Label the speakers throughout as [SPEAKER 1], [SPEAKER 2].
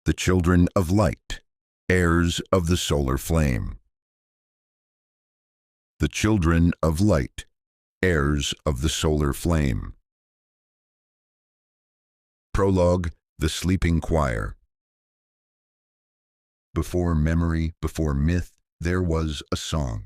[SPEAKER 1] the children of light, heirs of the solar flame. The children of light, heirs of the solar flame. Prologue, The Sleeping Choir. Before memory, before myth, there was a song,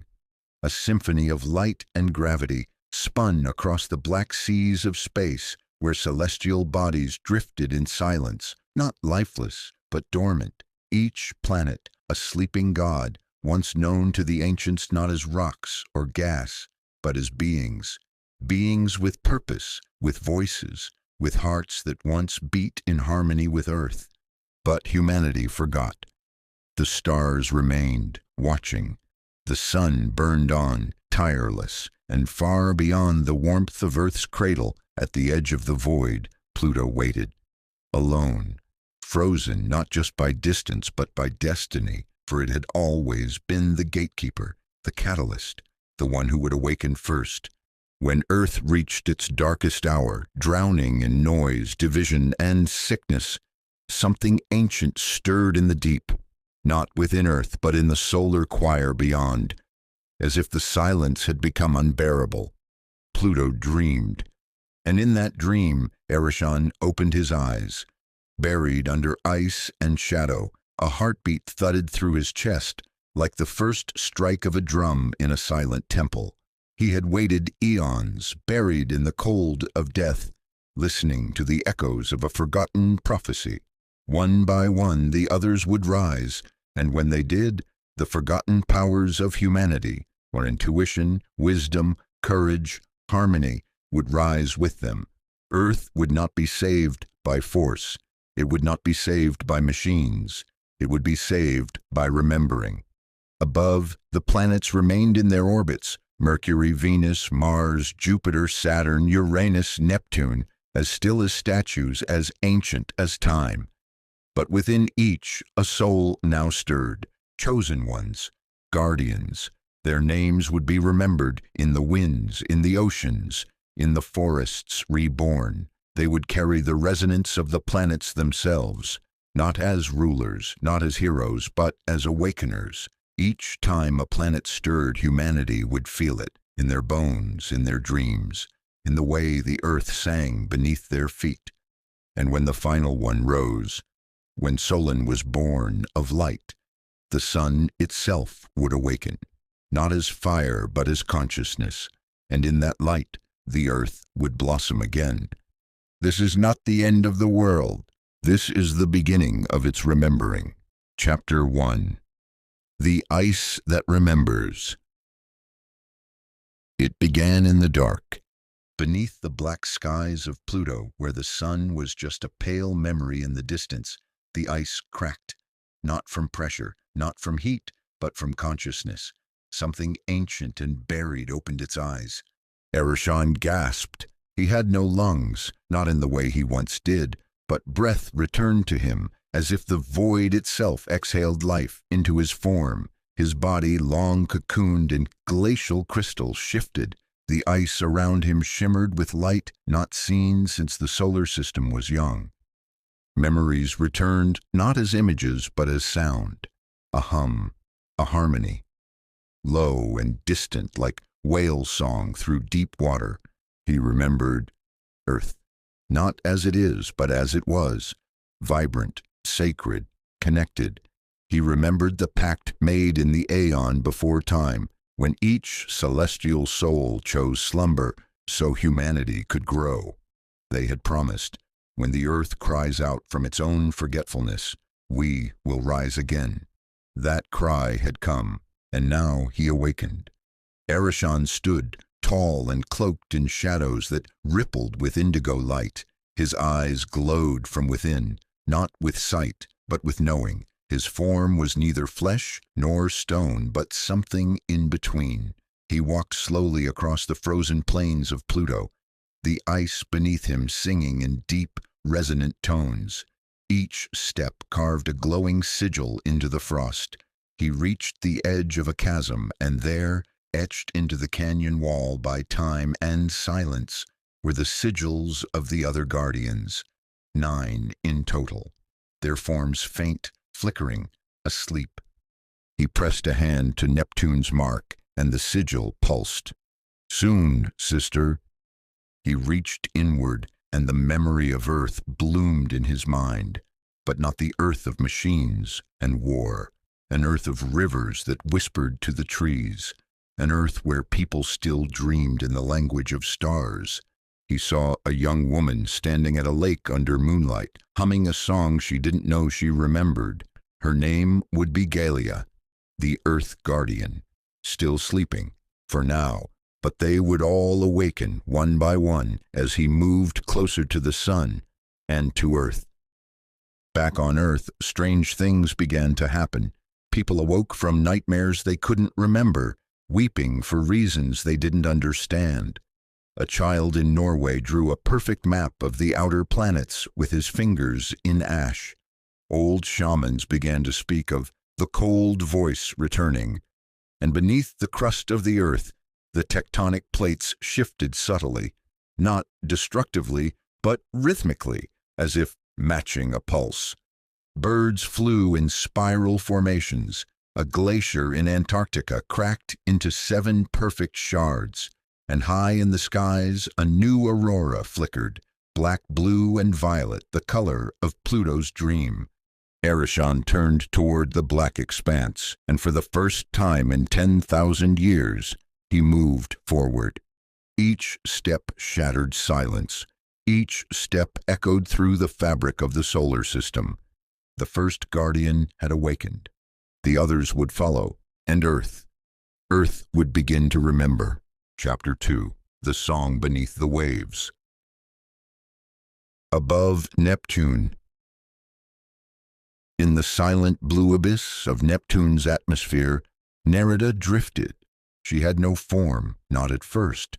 [SPEAKER 1] a symphony of light and gravity spun across the black seas of space, where celestial bodies drifted in silence, not lifeless, but dormant, each planet a sleeping god, once known to the ancients not as rocks or gas, but as beings, beings with purpose, with voices, with hearts that once beat in harmony with Earth. But humanity forgot. The stars remained, watching. The sun burned on, tireless, and far beyond the warmth of Earth's cradle, at the edge of the void, Pluto waited, alone, frozen not just by distance but by destiny, for it had always been the gatekeeper, the catalyst, the one who would awaken first. When Earth reached its darkest hour, drowning in noise, division, and sickness, something ancient stirred in the deep, not within Earth but in the solar choir beyond. As if the silence had become unbearable, Pluto dreamed. And in that dream, Ereshkigal opened his eyes. Buried under ice and shadow, a heartbeat thudded through his chest, like the first strike of a drum in a silent temple. He had waited eons, buried in the cold of death, listening to the echoes of a forgotten prophecy. One by one the others would rise, and when they did, the forgotten powers of humanity, or intuition, wisdom, courage, harmony, would rise with them. Earth would not be saved by force. It would not be saved by machines. It would be saved by remembering. Above, the planets remained in their orbits, Mercury, Venus, Mars, Jupiter, Saturn, Uranus, Neptune, as still as statues, as ancient as time. But within each, a soul now stirred, chosen ones, guardians. Their names would be remembered in the winds, in the oceans, in the forests reborn. They would carry the resonance of the planets themselves, not as rulers, not as heroes, but as awakeners. Each time a planet stirred, humanity would feel it, in their bones, in their dreams, in the way the earth sang beneath their feet. And when the final one rose, when Solon was born of light, the sun itself would awaken, not as fire but as consciousness, and in that light the earth would blossom again. This is not the end of the world. This is the beginning of its remembering. Chapter 1. The Ice That Remembers. It began in the dark, beneath the black skies of Pluto, where the sun was just a pale memory in the distance. The ice cracked, not from pressure, not from heat, but from consciousness. Something ancient and buried opened its eyes. Ereshkigal gasped. He had no lungs, not in the way he once did, but breath returned to him, as if the void itself exhaled life into his form. His body, long cocooned in glacial crystal, shifted. The ice around him shimmered with light not seen since the solar system was young. Memories returned, not as images, but as sound. A hum, a harmony. Low and distant, like whale song through deep water. He remembered Earth, not as it is, but as it was, vibrant, sacred, connected. He remembered the pact made in the aeon before time, when each celestial soul chose slumber so humanity could grow. They had promised, when the earth cries out from its own forgetfulness, we will rise again. That cry had come, and now he awakened. Ereshkigal stood, tall and cloaked in shadows that rippled with indigo light. His eyes glowed from within, not with sight, but with knowing. His form was neither flesh nor stone, but something in between. He walked slowly across the frozen plains of Pluto, the ice beneath him singing in deep, resonant tones. Each step carved a glowing sigil into the frost. He reached the edge of a chasm, and there, etched into the canyon wall by time and silence, were the sigils of the other guardians, 9 in total. their forms faint, flickering, asleep. He pressed a hand to Neptune's mark, and the sigil pulsed. "Soon, sister." He reached inward, and the memory of Earth bloomed in his mind, but not the Earth of machines and war, an Earth of rivers that whispered to the trees, an Earth where people still dreamed in the language of stars. He saw a young woman standing at a lake under moonlight, humming a song she didn't know she remembered. Her name would be Galia, the Earth Guardian, still sleeping, for now, but they would all awaken one by one as he moved closer to the sun and to Earth. Back on Earth, strange things began to happen. People awoke from nightmares they couldn't remember, weeping for reasons they didn't understand. A child in Norway drew a perfect map of the outer planets with his fingers in ash. Old shamans began to speak of the cold voice returning, and beneath the crust of the Earth, the tectonic plates shifted subtly, not destructively, but rhythmically, as if matching a pulse. Birds flew in spiral formations. A glacier in Antarctica cracked into 7 perfect shards, and high in the skies a new aurora flickered, black, blue, and violet, the color of Pluto's dream. Arishan turned toward the black expanse, and for the first time in 10,000 years, he moved forward. Each step shattered silence. Each step echoed through the fabric of the solar system. The first guardian had awakened. The others would follow, and Earth would begin to remember. Chapter 2. The Song Beneath the Waves. Above Neptune. In the silent blue abyss of Neptune's atmosphere, Nerida drifted. She had no form, not at first.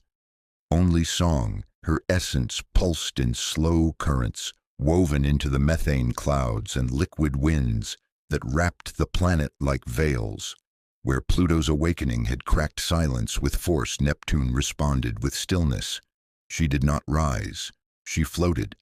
[SPEAKER 1] Only song, her essence pulsed in slow currents, woven into the methane clouds and liquid winds that wrapped the planet like veils. Where Pluto's awakening had cracked silence with force, Neptune responded with stillness. She did not rise. She floated.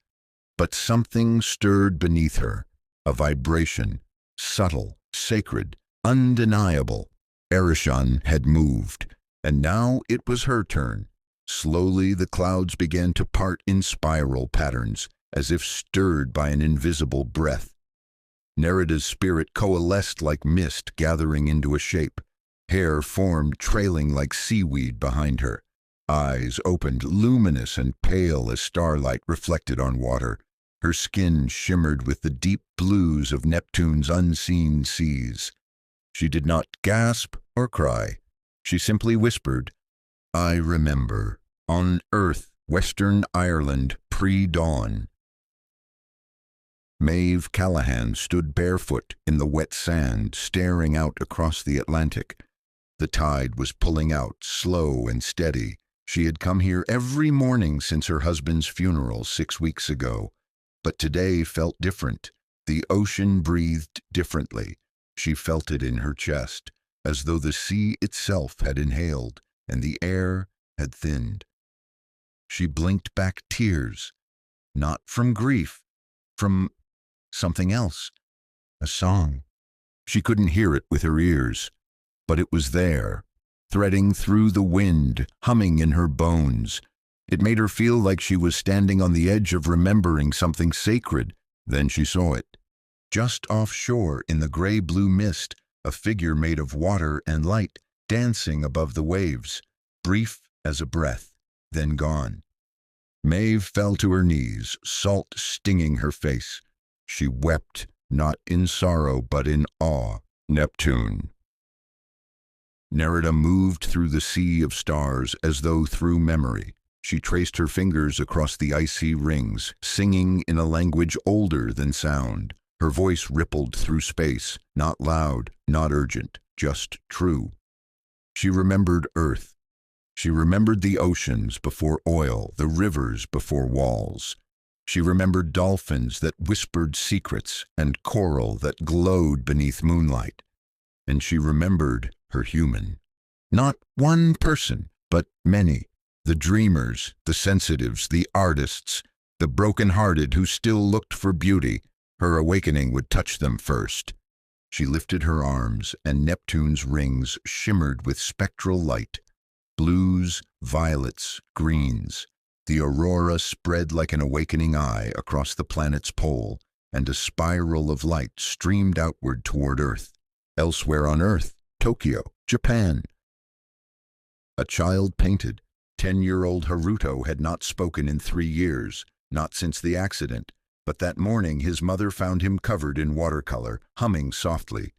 [SPEAKER 1] But something stirred beneath her, a vibration, subtle, sacred, undeniable. Arishan had moved, and now it was her turn. Slowly the clouds began to part in spiral patterns, as if stirred by an invisible breath. Nerida's spirit coalesced like mist gathering into a shape. Hair formed trailing like seaweed behind her. Eyes opened, luminous and pale as starlight reflected on water. Her skin shimmered with the deep blues of Neptune's unseen seas. She did not gasp or cry. She simply whispered, "I remember. On Earth, Western Ireland, pre-dawn." Maeve Callahan stood barefoot in the wet sand, staring out across the Atlantic. The tide was pulling out, slow and steady. She had come here every morning since her husband's funeral 6 weeks ago. But today felt different. The ocean breathed differently. She felt it in her chest, as though the sea itself had inhaled and the air had thinned. She blinked back tears, not from grief, from something else, a song. She couldn't hear it with her ears, but it was there, threading through the wind, humming in her bones. It made her feel like she was standing on the edge of remembering something sacred. Then she saw it. Just offshore in the gray-blue mist, a figure made of water and light, dancing above the waves, brief as a breath, then gone. Maeve fell to her knees, salt stinging her face. She wept, not in sorrow, but in awe. Neptune. Nerida moved through the sea of stars as though through memory. She traced her fingers across the icy rings, singing in a language older than sound. Her voice rippled through space, not loud, not urgent, just true. She remembered Earth. She remembered the oceans before oil, the rivers before walls. She remembered dolphins that whispered secrets and coral that glowed beneath moonlight. And she remembered her human. Not one person, but many. The dreamers, the sensitives, the artists, the broken-hearted who still looked for beauty. Her awakening would touch them first. She lifted her arms, and Neptune's rings shimmered with spectral light. Blues, violets, greens. The aurora spread like an awakening eye across the planet's pole, and a spiral of light streamed outward toward Earth. Elsewhere on Earth, Tokyo, Japan. A child painted. 10-year-old Haruto had not spoken in 3 years, not since the accident, but that morning his mother found him covered in watercolor, humming softly.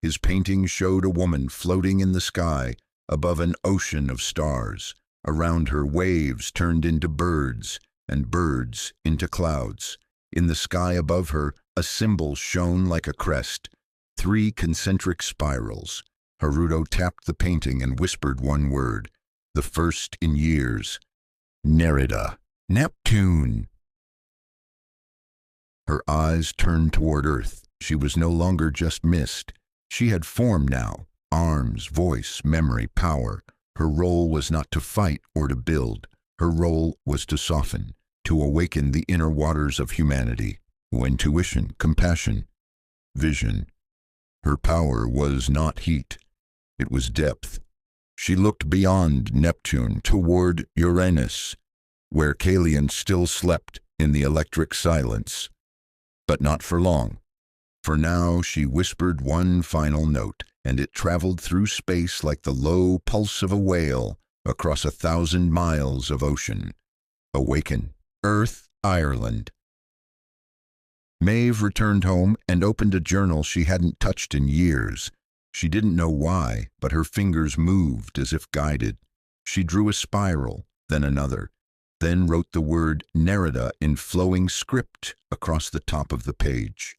[SPEAKER 1] His painting showed a woman floating in the sky, above an ocean of stars. Around her, waves turned into birds, and birds into clouds. In the sky above her, a symbol shone like a crest. 3 concentric spirals. Haruto tapped the painting and whispered one word, the first in years. Nerida. Neptune. Her eyes turned toward Earth. She was no longer just mist. She had form now. Arms, voice, memory, power. Her role was not to fight or to build. Her role was to soften, to awaken the inner waters of humanity. Intuition, compassion, vision. Her power was not heat. It was depth. She looked beyond Neptune toward Uranus, where Kalian still slept in the electric silence. But not for long. For now she whispered one final note, and it traveled through space like the low pulse of a whale across 1,000 miles of ocean. Awaken. Earth, Ireland. Maeve returned home and opened a journal she hadn't touched in years. She didn't know why, but her fingers moved as if guided. She drew a spiral, then another, then wrote the word Nerida in flowing script across the top of the page.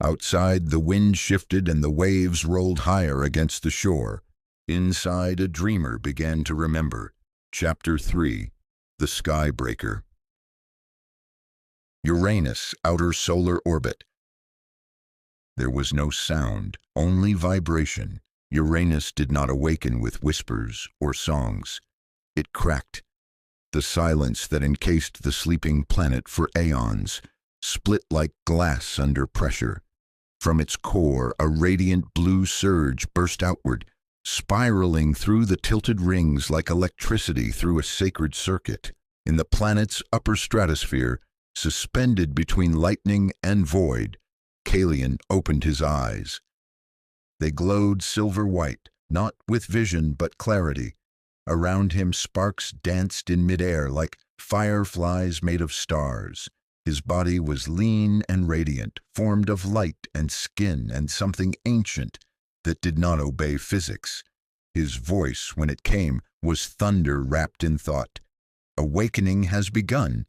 [SPEAKER 1] Outside, the wind shifted and the waves rolled higher against the shore. Inside, a dreamer began to remember. Chapter 3. The Skybreaker. Uranus, outer solar orbit. There was no sound, only vibration. Uranus did not awaken with whispers or songs. It cracked. The silence that encased the sleeping planet for aeons split like glass under pressure. From its core, a radiant blue surge burst outward, spiraling through the tilted rings like electricity through a sacred circuit. In the planet's upper stratosphere, suspended between lightning and void, Kalian opened his eyes. They glowed silver-white, not with vision but clarity. Around him sparks danced in midair like fireflies made of stars. His body was lean and radiant, formed of light and skin and something ancient that did not obey physics. His voice, when it came, was thunder wrapped in thought. Awakening has begun.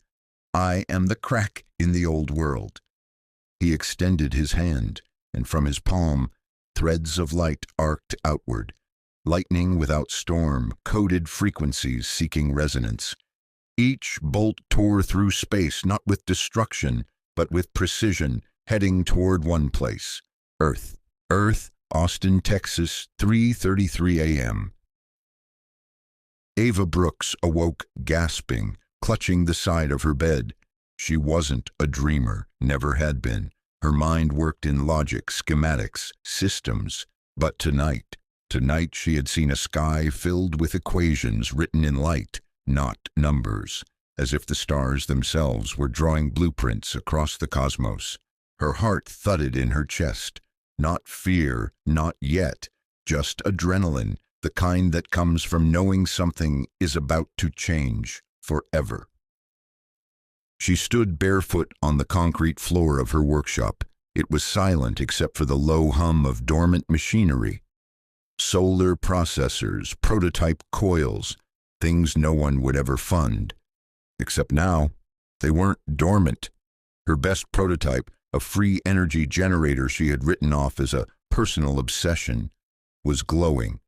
[SPEAKER 1] I am the crack in the old world. He extended his hand, and from his palm, threads of light arced outward. Lightning without storm, coded frequencies seeking resonance. Each bolt tore through space, not with destruction, but with precision, heading toward one place. Earth. Earth, Austin, Texas, 3:33 a.m. Ava Brooks awoke gasping, clutching the side of her bed. She wasn't a dreamer, never had been. Her mind worked in logic, schematics, systems. But tonight she had seen a sky filled with equations written in light, not numbers, as if the stars themselves were drawing blueprints across the cosmos. Her heart thudded in her chest. Not fear, not yet, just adrenaline, the kind that comes from knowing something is about to change forever. She stood barefoot on the concrete floor of her workshop. It was silent except for the low hum of dormant machinery. Solar processors, prototype coils, things no one would ever fund. Except now, they weren't dormant. Her best prototype, a free energy generator she had written off as a personal obsession, was glowing,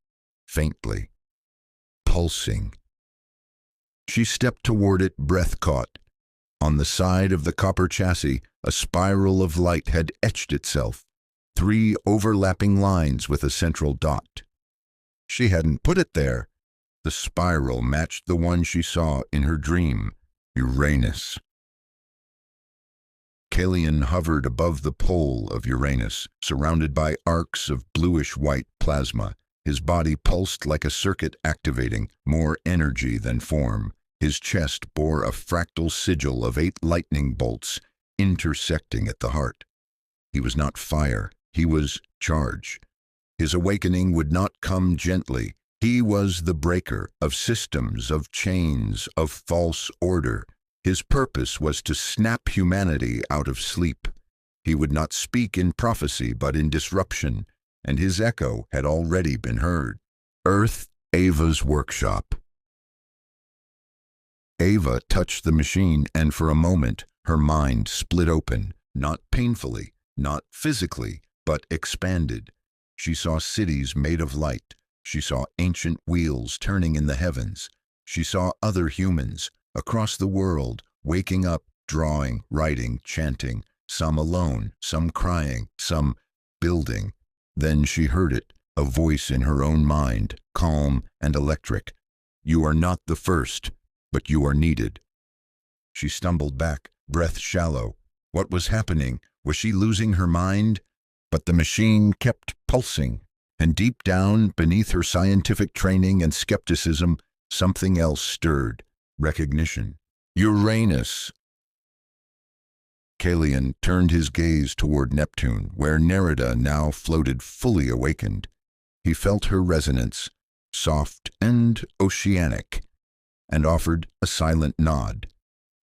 [SPEAKER 1] faintly, pulsing. She stepped toward it, breath caught. On the side of the copper chassis, a spiral of light had etched itself, 3 overlapping lines with a central dot. She hadn't put it there. The spiral matched the one she saw in her dream, Uranus. Kalian hovered above the pole of Uranus, surrounded by arcs of bluish-white plasma. His body pulsed like a circuit activating more energy than form. His chest bore a fractal sigil of 8 lightning bolts, intersecting at the heart. He was not fire, he was charge. His awakening would not come gently. He was the breaker of systems, of chains, of false order. His purpose was to snap humanity out of sleep. He would not speak in prophecy but in disruption, and his echo had already been heard. Earth, Ava's workshop. Ava touched the machine, and for a moment her mind split open, not painfully, not physically, but expanded. She saw cities made of light. She saw ancient wheels turning in the heavens. She saw other humans across the world, waking up, drawing, writing, chanting, some alone, some crying, some building. Then she heard it, a voice in her own mind, calm and electric. "You are not the first, but you are needed." She stumbled back, breath shallow. What was happening? Was she losing her mind? But the machine kept pulsing, and deep down, beneath her scientific training and skepticism, something else stirred. Recognition. Uranus. Kalian turned his gaze toward Neptune, where Nerida now floated fully awakened. He felt her resonance, soft and oceanic, and offered a silent nod.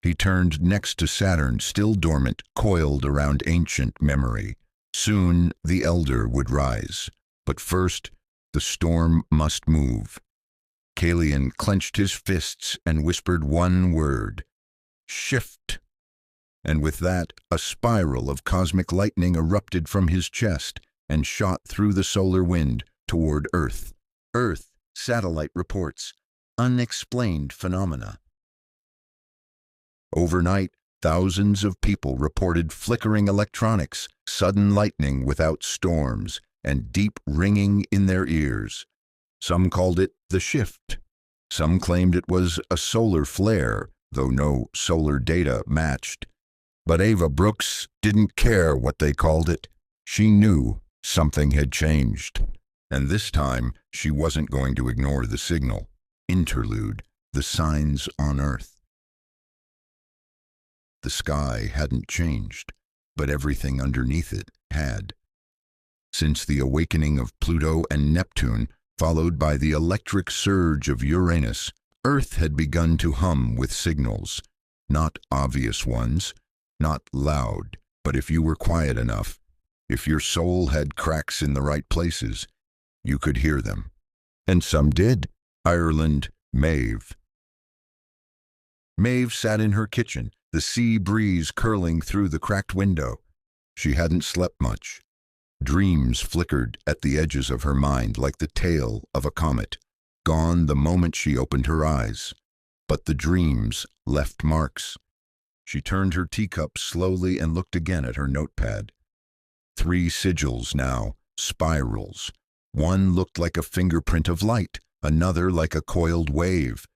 [SPEAKER 1] He turned next to Saturn, still dormant, coiled around ancient memory. Soon the elder would rise, but first the storm must move. Kalian clenched his fists and whispered one word: shift. And with that, a spiral of cosmic lightning erupted from his chest and shot through the solar wind toward Earth. Earth, satellite reports, unexplained phenomena. Overnight, thousands of people reported flickering electronics, sudden lightning without storms, and deep ringing in their ears. Some called it the shift. Some claimed it was a solar flare, though no solar data matched. But Ava Brooks didn't care what they called it. She knew something had changed. And this time, she wasn't going to ignore the signal. Interlude, the signs on Earth. The sky hadn't changed, but everything underneath it had. Since the awakening of Pluto and Neptune, followed by the electric surge of Uranus, Earth had begun to hum with signals. Not obvious ones, not loud, but if you were quiet enough, if your soul had cracks in the right places, you could hear them. And some did. Ireland, Maeve. Maeve sat in her kitchen, the sea breeze curling through the cracked window. She hadn't slept much. Dreams flickered at the edges of her mind like the tail of a comet, gone the moment she opened her eyes. But the dreams left marks. She turned her teacup slowly and looked again at her notepad. 3 sigils now, spirals. One looked like a fingerprint of light, another like a coiled wave.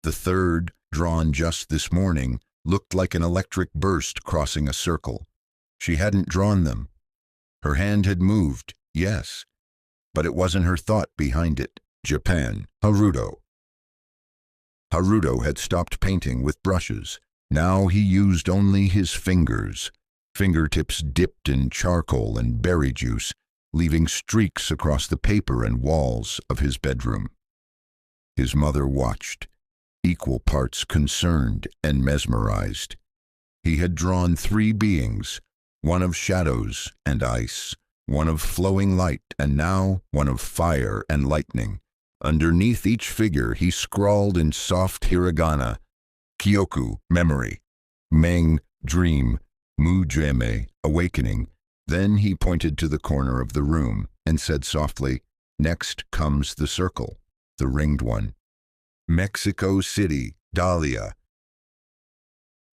[SPEAKER 1] The third, drawn just this morning, looked like an electric burst crossing a circle. She hadn't drawn them. Her hand had moved, yes, but it wasn't her thought behind it. Japan, Haruto. Haruto had stopped painting with brushes. Now he used only his fingers, fingertips dipped in charcoal and berry juice, leaving streaks across the paper and walls of his bedroom. His mother watched, equal parts concerned and mesmerized. He had drawn 3 beings, one of shadows and ice, one of flowing light, and now one of fire and lightning. Underneath each figure he scrawled in soft hiragana, Kyoku, memory, Meng, dream, Mujeme, awakening. Then he pointed to the corner of the room and said softly, "Next comes the circle, the ringed one. Mexico City, Dahlia."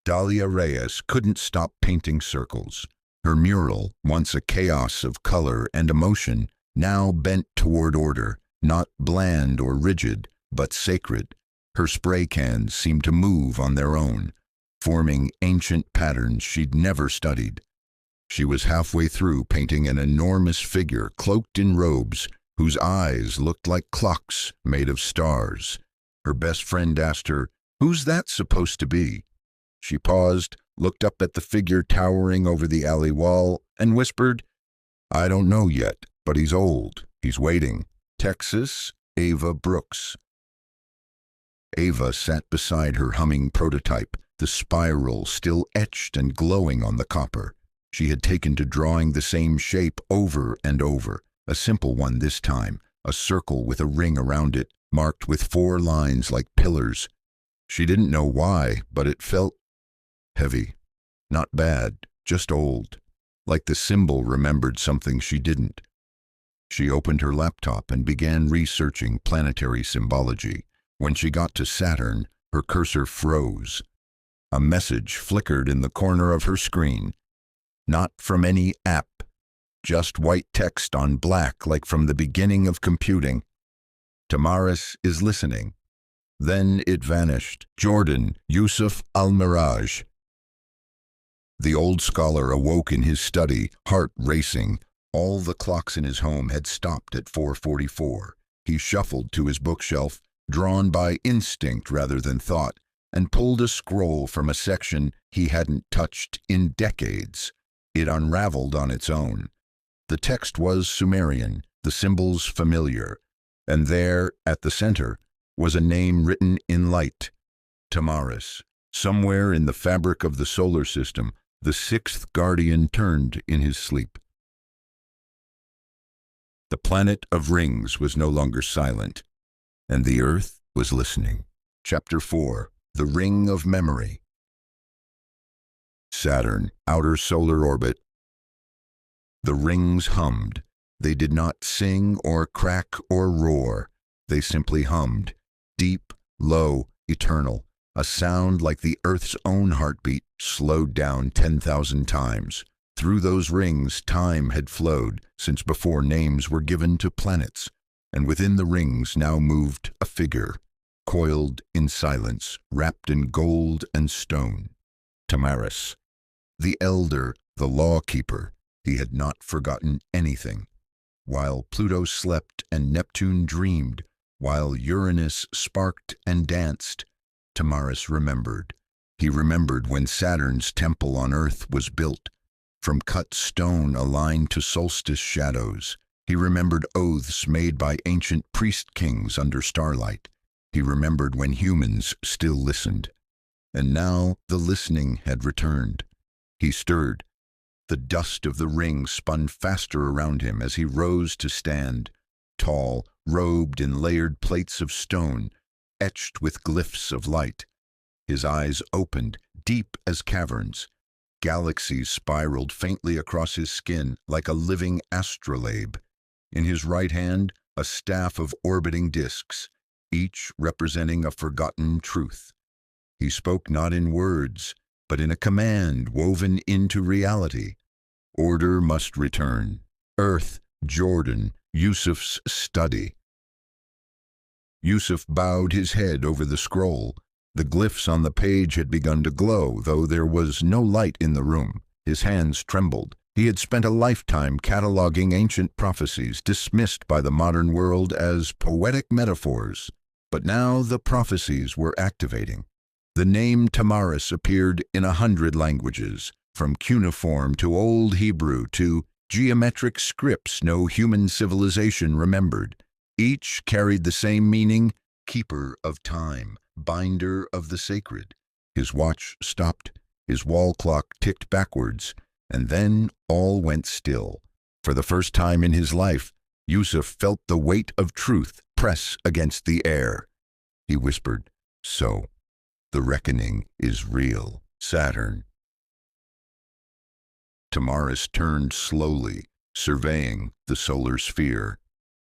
[SPEAKER 1] Dahlia Reyes couldn't stop painting circles. Her mural, once a chaos of color and emotion, now bent toward order, not bland or rigid, but sacred. Her spray cans seemed to move on their own, forming ancient patterns she'd never studied. She was halfway through painting an enormous figure cloaked in robes whose eyes looked like clocks made of stars. Her best friend asked her, "Who's that supposed to be?" She paused, looked up at the figure towering over the alley wall, and whispered, "I don't know yet, but he's old. He's waiting. Texas, Ava Brooks." Ava sat beside her humming prototype, the spiral still etched and glowing on the copper. She had taken to drawing the same shape over and over, a simple one this time, a circle with a ring around it, marked with 4 lines like pillars. She didn't know why, but it felt heavy. Not bad, just old. Like the symbol remembered something she didn't. She opened her laptop and began researching planetary symbology. When she got to Saturn, her cursor froze. A message flickered in the corner of her screen. Not from any app, just white text on black like from the beginning of computing. "Tamaris is listening." Then it vanished. Jordan Yusuf al-Miraj. The old scholar awoke in his study, heart racing. All the clocks in his home had stopped at 4:44. He shuffled to his bookshelf, drawn by instinct rather than thought, and pulled a scroll from a section he hadn't touched in decades. It unraveled on its own. The text was Sumerian, the symbols familiar, and there, at the center, was a name written in light, Tamaris. Somewhere in the fabric of the solar system, the 6th guardian turned in his sleep. The planet of rings was no longer silent, and the earth was listening. Chapter 4. The Ring of Memory. Saturn, outer solar orbit. The rings hummed. They did not sing or crack or roar. They simply hummed, deep, low, eternal, a sound like the Earth's own heartbeat, slowed down 10,000 times. Through those rings, time had flowed since before names were given to planets, and within the rings now moved a figure, coiled in silence, wrapped in gold and stone. Tamaris, the elder, the law-keeper. He had not forgotten anything. While Pluto slept and Neptune dreamed, while Uranus sparked and danced, Tamaris remembered. He remembered when Saturn's temple on Earth was built, from cut stone aligned to solstice shadows. He remembered oaths made by ancient priest-kings under starlight. He remembered when humans still listened. And now the listening had returned. He stirred. The dust of the ring spun faster around him as he rose to stand, tall, robed in layered plates of stone, etched with glyphs of light. His eyes opened, deep as caverns. Galaxies spiraled faintly across his skin like a living astrolabe. In his right hand, a staff of orbiting disks, each representing a forgotten truth. He spoke not in words, but in a command woven into reality. Order must return. Earth, Jordan, Yusuf's study. Yusuf bowed his head over the scroll. The glyphs on the page had begun to glow, though there was no light in the room. His hands trembled. He had spent a lifetime cataloging ancient prophecies dismissed by the modern world as poetic metaphors. But now the prophecies were activating. The name Tamaris appeared in 100 languages, from cuneiform to Old Hebrew to geometric scripts no human civilization remembered. Each carried the same meaning: keeper of time, binder of the sacred. His watch stopped, his wall clock ticked backwards, and then all went still. For the first time in his life, Yusuf felt the weight of truth press against the air. He whispered, "So, the reckoning is real, Saturn." Tamaris turned slowly, surveying the solar sphere.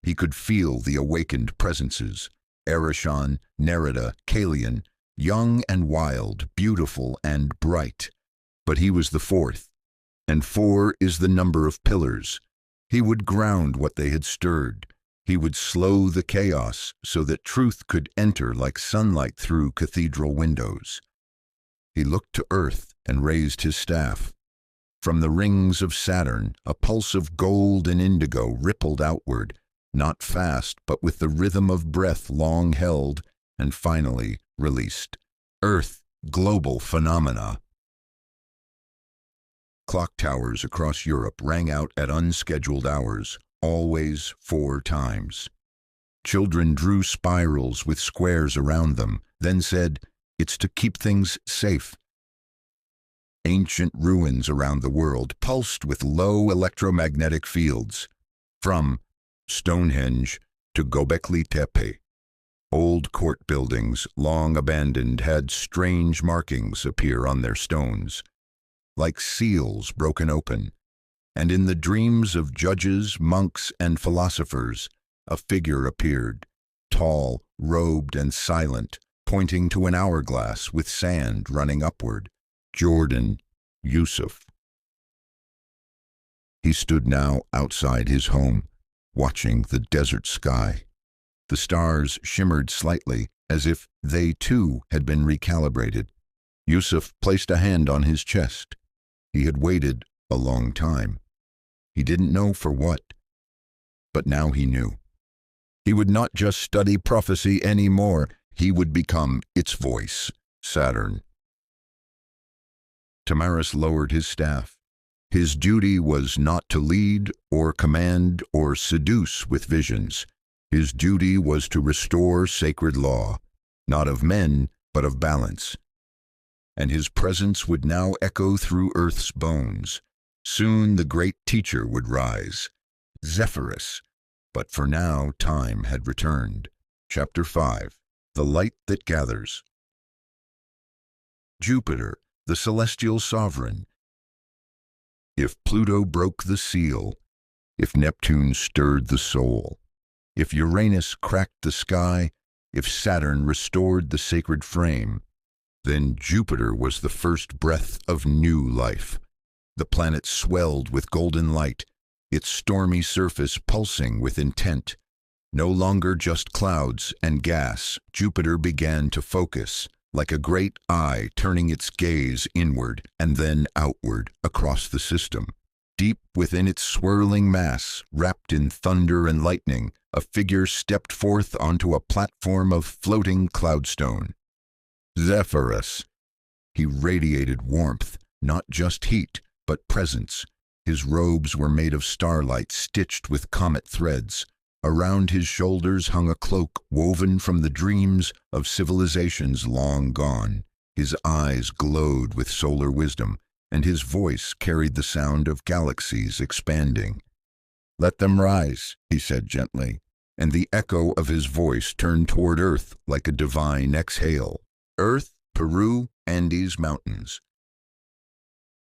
[SPEAKER 1] He could feel the awakened presences: Ereshkigal, Nerida, Kalian, young and wild, beautiful and bright. But he was the 4th, and 4 is the number of pillars. He would ground what they had stirred. He would slow the chaos so that truth could enter like sunlight through cathedral windows. He looked to Earth and raised his staff. From the rings of Saturn, a pulse of gold and indigo rippled outward, not fast, but with the rhythm of breath long held and finally released. Earth, global phenomena. Clock towers across Europe rang out at unscheduled hours, always 4 times. Children drew spirals with squares around them, then said, "It's to keep things safe." Ancient ruins around the world pulsed with low electromagnetic fields, from Stonehenge to Göbekli Tepe. Old court buildings, long abandoned, had strange markings appear on their stones, like seals broken open, and in the dreams of judges, monks, and philosophers, a figure appeared, tall, robed, and silent, pointing to an hourglass with sand running upward. Jordan Yusuf. He stood now outside his home, watching the desert sky. The stars shimmered slightly, as if they too had been recalibrated. Yusuf placed a hand on his chest. He had waited a long time. He didn't know for what, but now he knew. He would not just study prophecy anymore, he would become its voice, Saturn. Tamaris lowered his staff. His duty was not to lead or command or seduce with visions. His duty was to restore sacred law, not of men, but of balance. And his presence would now echo through Earth's bones. Soon the great teacher would rise, Zephyrus. But for now, time had returned. Chapter 5. The Light That Gathers. Jupiter, the celestial sovereign. If Pluto broke the seal, if Neptune stirred the soul, if Uranus cracked the sky, if Saturn restored the sacred frame, then Jupiter was the first breath of new life. The planet swelled with golden light, its stormy surface pulsing with intent. No longer just clouds and gas, Jupiter began to focus, like a great eye turning its gaze inward and then outward across the system. Deep within its swirling mass, wrapped in thunder and lightning, a figure stepped forth onto a platform of floating cloudstone. Zephyrus. He radiated warmth, not just heat, but presence. His robes were made of starlight stitched with comet threads. Around his shoulders hung a cloak woven from the dreams of civilizations long gone. His eyes glowed with solar wisdom, and his voice carried the sound of galaxies expanding. "Let them rise," he said gently, and the echo of his voice turned toward Earth like a divine exhale. Earth, Peru, Andes Mountains.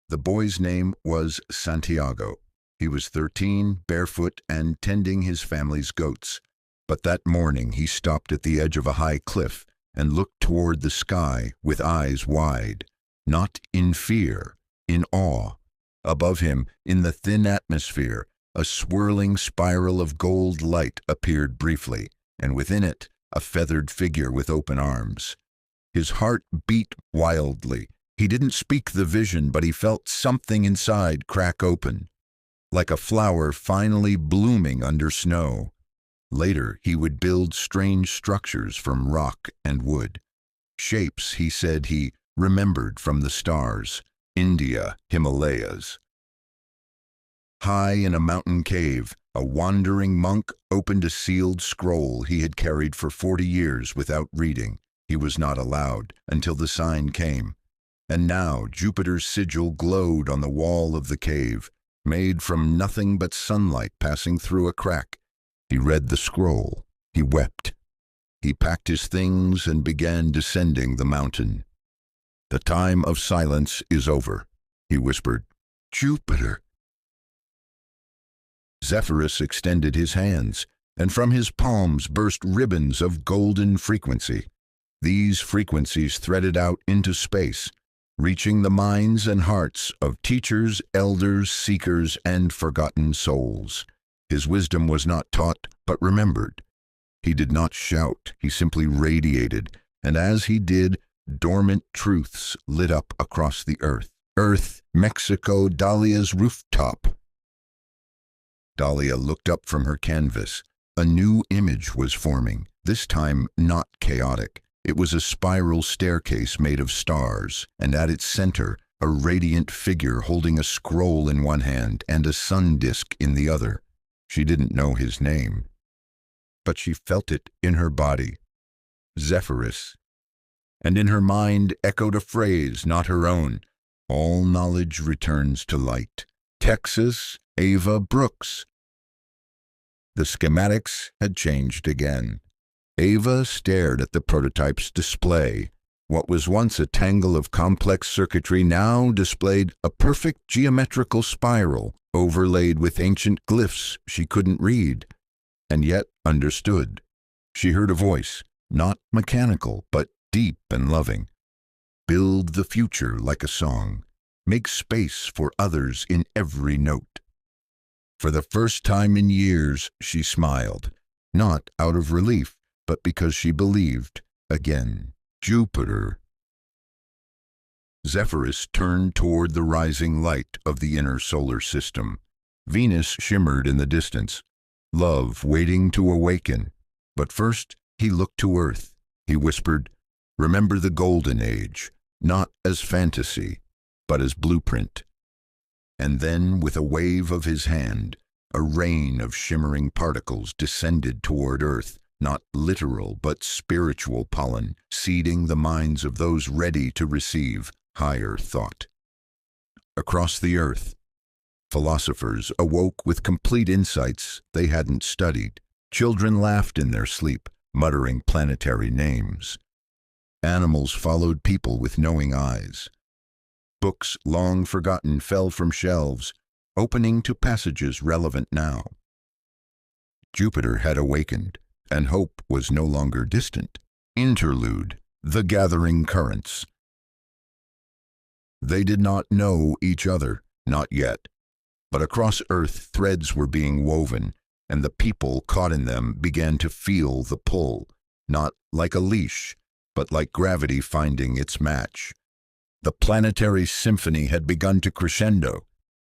[SPEAKER 1] The boy's name was Santiago. He was 13, barefoot, and tending his family's goats. But that morning he stopped at the edge of a high cliff and looked toward the sky with eyes wide, not in fear, in awe. Above him, in the thin atmosphere, a swirling spiral of gold light appeared briefly, and within it, a feathered figure with open arms. His heart beat wildly. He didn't speak the vision, but he felt something inside crack open, like a flower finally blooming under snow. Later, he would build strange structures from rock and wood. Shapes, he said, he remembered from the stars, India, Himalayas. High in a mountain cave, a wandering monk opened a sealed scroll he had carried for 40 years without reading. He was not allowed until the sign came. And now Jupiter's sigil glowed on the wall of the cave, made from nothing but sunlight passing through a crack. He read the scroll. He wept. He packed his things and began descending the mountain. "The time of silence is over," he whispered. "Jupiter." Zephyrus extended his hands, and from his palms burst ribbons of golden frequency. These frequencies threaded out into space, reaching the minds and hearts of teachers, elders, seekers, and forgotten souls. His wisdom was not taught, but remembered. He did not shout, he simply radiated, and as he did, Dormant truths lit up across the earth. Earth, Mexico, Dahlia's rooftop. Dahlia looked up from her canvas. A new image was forming, this time not chaotic. It was a spiral staircase made of stars, and at its center, a radiant figure holding a scroll in one hand and a sun disk in the other. She didn't know his name, but she felt it in her body. Zephyrus. And in her mind echoed a phrase not her own. All knowledge returns to light. Texas, Ava Brooks. The schematics had changed again. Ava stared at the prototype's display. What was once a tangle of complex circuitry now displayed a perfect geometrical spiral, overlaid with ancient glyphs she couldn't read, and yet understood. She heard a voice, not mechanical, but deep and loving. Build the future like a song. Make space for others in every note. For the first time in years, she smiled, not out of relief, but because she believed again. Jupiter. Zephyrus turned toward the rising light of the inner solar system. Venus shimmered in the distance, love waiting to awaken. But first, he looked to Earth. He whispered, "Remember the Golden Age, not as fantasy, but as blueprint." And then, with a wave of his hand, a rain of shimmering particles descended toward Earth, not literal but spiritual pollen, seeding the minds of those ready to receive higher thought. Across the Earth, philosophers awoke with complete insights they hadn't studied. Children laughed in their sleep, muttering planetary names. Animals followed people with knowing eyes. Books long forgotten fell from shelves, opening to passages relevant now. Jupiter had awakened, and hope was no longer distant. Interlude, the gathering currents. They did not know each other, not yet, but across Earth threads were being woven, and the people caught in them began to feel the pull, not like a leash, but like gravity finding its match. The planetary symphony had begun to crescendo.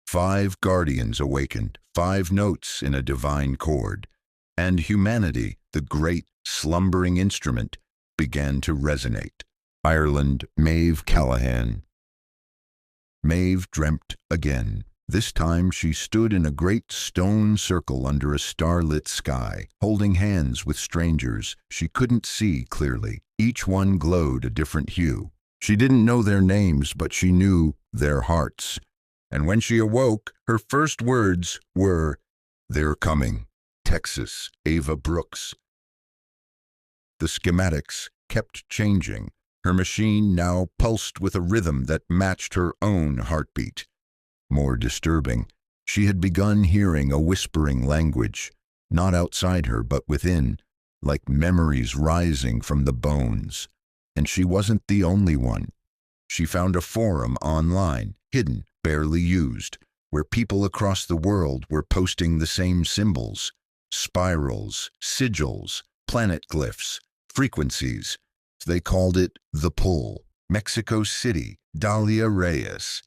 [SPEAKER 1] 5 guardians awakened, 5 notes in a divine chord, and humanity, the great slumbering instrument, began to resonate. Ireland, Maeve Callahan. Maeve dreamt again. This time she stood in a great stone circle under a starlit sky, holding hands with strangers she couldn't see clearly. Each one glowed a different hue. She didn't know their names, but she knew their hearts. And when she awoke, her first words were, "They're coming." Texas, Ava Brooks. The schematics kept changing. Her machine now pulsed with a rhythm that matched her own heartbeat. More disturbing, she had begun hearing a whispering language, not outside her but within, like memories rising from the bones. And she wasn't the only one. She found a forum online, hidden, barely used, where people across the world were posting the same symbols, spirals, sigils, planet glyphs, frequencies. They called it the pull. Mexico City, Dahlia Reyes.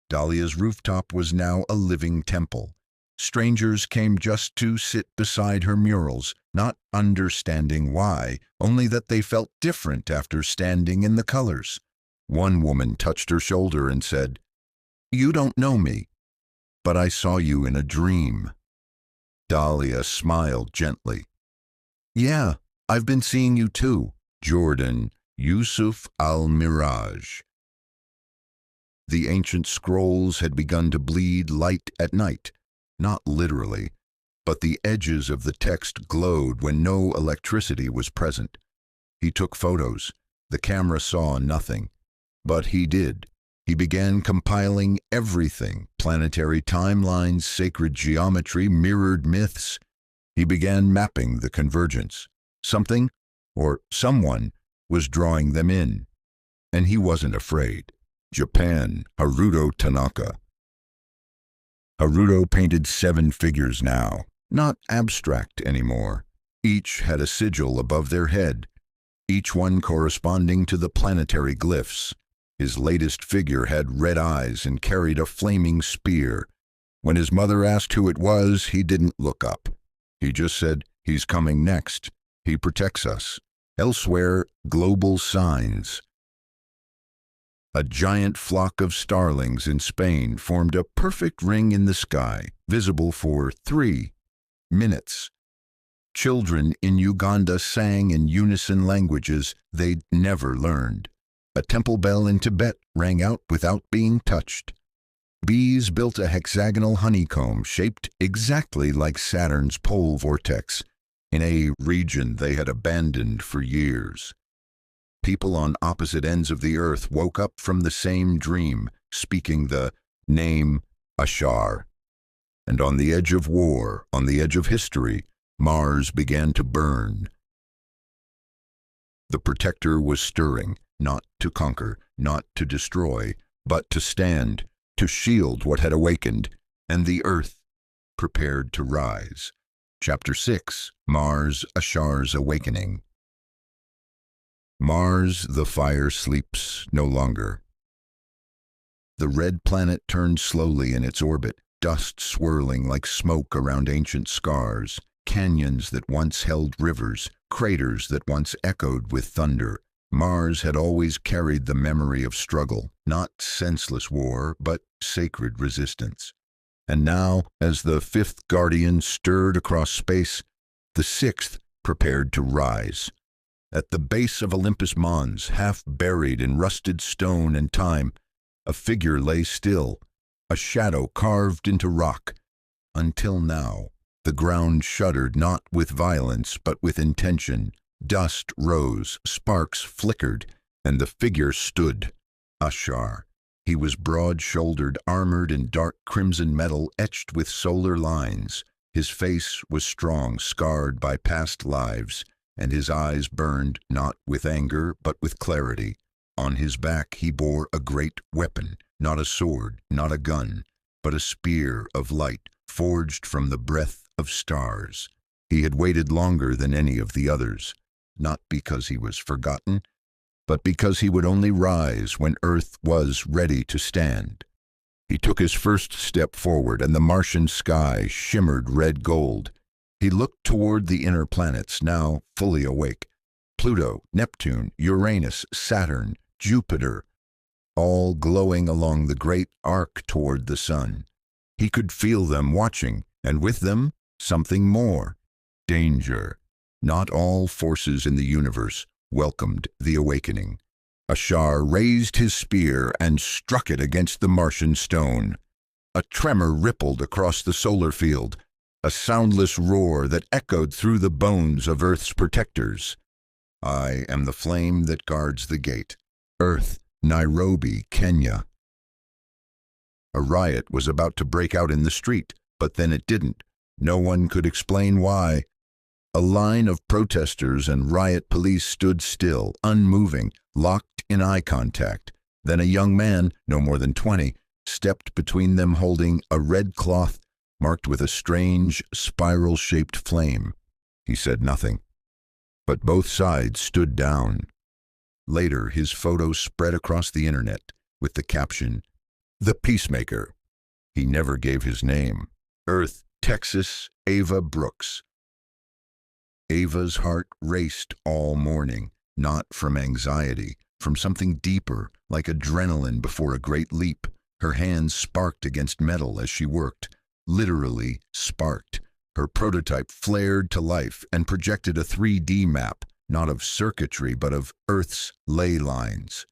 [SPEAKER 1] Dahlia's rooftop was now a living temple. Strangers came just to sit beside her murals, not understanding why, only that they felt different after standing in the colors. One woman touched her shoulder and said, "You don't know me, but I saw you in a dream." Dahlia smiled gently. "Yeah, I've been seeing you too." Jordan, Yusuf al-Miraj. The ancient scrolls had begun to bleed light at night, not literally, but the edges of the text glowed when no electricity was present. He took photos. The camera saw nothing, but he did. He began compiling everything: planetary timelines, sacred geometry, mirrored myths. He began mapping the convergence. Something, or someone, was drawing them in, and he wasn't afraid. Japan, Haruto Tanaka. Haruto painted 7 figures now, not abstract anymore. Each had a sigil above their head. each one corresponding to the planetary glyphs. His latest figure had red eyes and carried a flaming spear. When his mother asked who it was, he didn't look up. He just said, "He's coming next. He protects us." Elsewhere, global signs. A giant flock of starlings in Spain formed a perfect ring in the sky, visible for 3 minutes. Children in Uganda sang in unison languages they'd never learned. A temple bell in Tibet rang out without being touched. Bees built a hexagonal honeycomb shaped exactly like Saturn's pole vortex in a region they had abandoned for years. People on opposite ends of the earth woke up from the same dream, speaking the name Ashar. And on the edge of war, on the edge of history, Mars began to burn. The protector was stirring, not to conquer, not to destroy, but to stand, to shield what had awakened, and the earth prepared to rise. Chapter 6, Mars, Ashar's Awakening. Mars, the fire, sleeps no longer. The red planet turned slowly in its orbit, dust swirling like smoke around ancient scars, canyons that once held rivers, craters that once echoed with thunder. Mars had always carried the memory of struggle, not senseless war, but sacred resistance. And now, as the fifth guardian stirred across space, the sixth prepared to rise. At the base of Olympus Mons, half buried in rusted stone and time, a figure lay still, a shadow carved into rock. Until now, the ground shuddered not with violence but with intention. Dust rose, sparks flickered, and the figure stood. Ashar. He was broad-shouldered, armored in dark crimson metal etched with solar lines. His face was strong, scarred by past lives, and his eyes burned not with anger but with clarity. On his back he bore a great weapon, not a sword, not a gun, but a spear of light forged from the breath of stars. He had waited longer than any of the others, not because he was forgotten, but because he would only rise when Earth was ready to stand. He took his first step forward, and the Martian sky shimmered red gold. He looked toward the inner planets, now fully awake. Pluto, Neptune, Uranus, Saturn, Jupiter, all glowing along the great arc toward the sun. He could feel them watching, and with them, something more. Danger. Not all forces in the universe welcomed the awakening. Ashar raised his spear and struck it against the Martian stone. A tremor rippled across the solar field, a soundless roar that echoed through the bones of Earth's protectors. I am the flame that guards the gate. Earth, Nairobi, Kenya. A riot was about to break out in the street, but then it didn't. No one could explain why. A line of protesters and riot police stood still, unmoving, locked in eye contact. Then a young man, no more than 20, stepped between them holding a red cloth marked with a strange, spiral-shaped flame. He said nothing, but both sides stood down. Later, his photo spread across the internet with the caption, "The Peacemaker." He never gave his name. Earth, Texas, Ava Brooks. Ava's heart raced all morning, not from anxiety, from something deeper, like adrenaline before a great leap. Her hands sparked against metal as she worked, literally sparked. Her prototype flared to life and projected a 3D map, not of circuitry but of Earth's ley lines.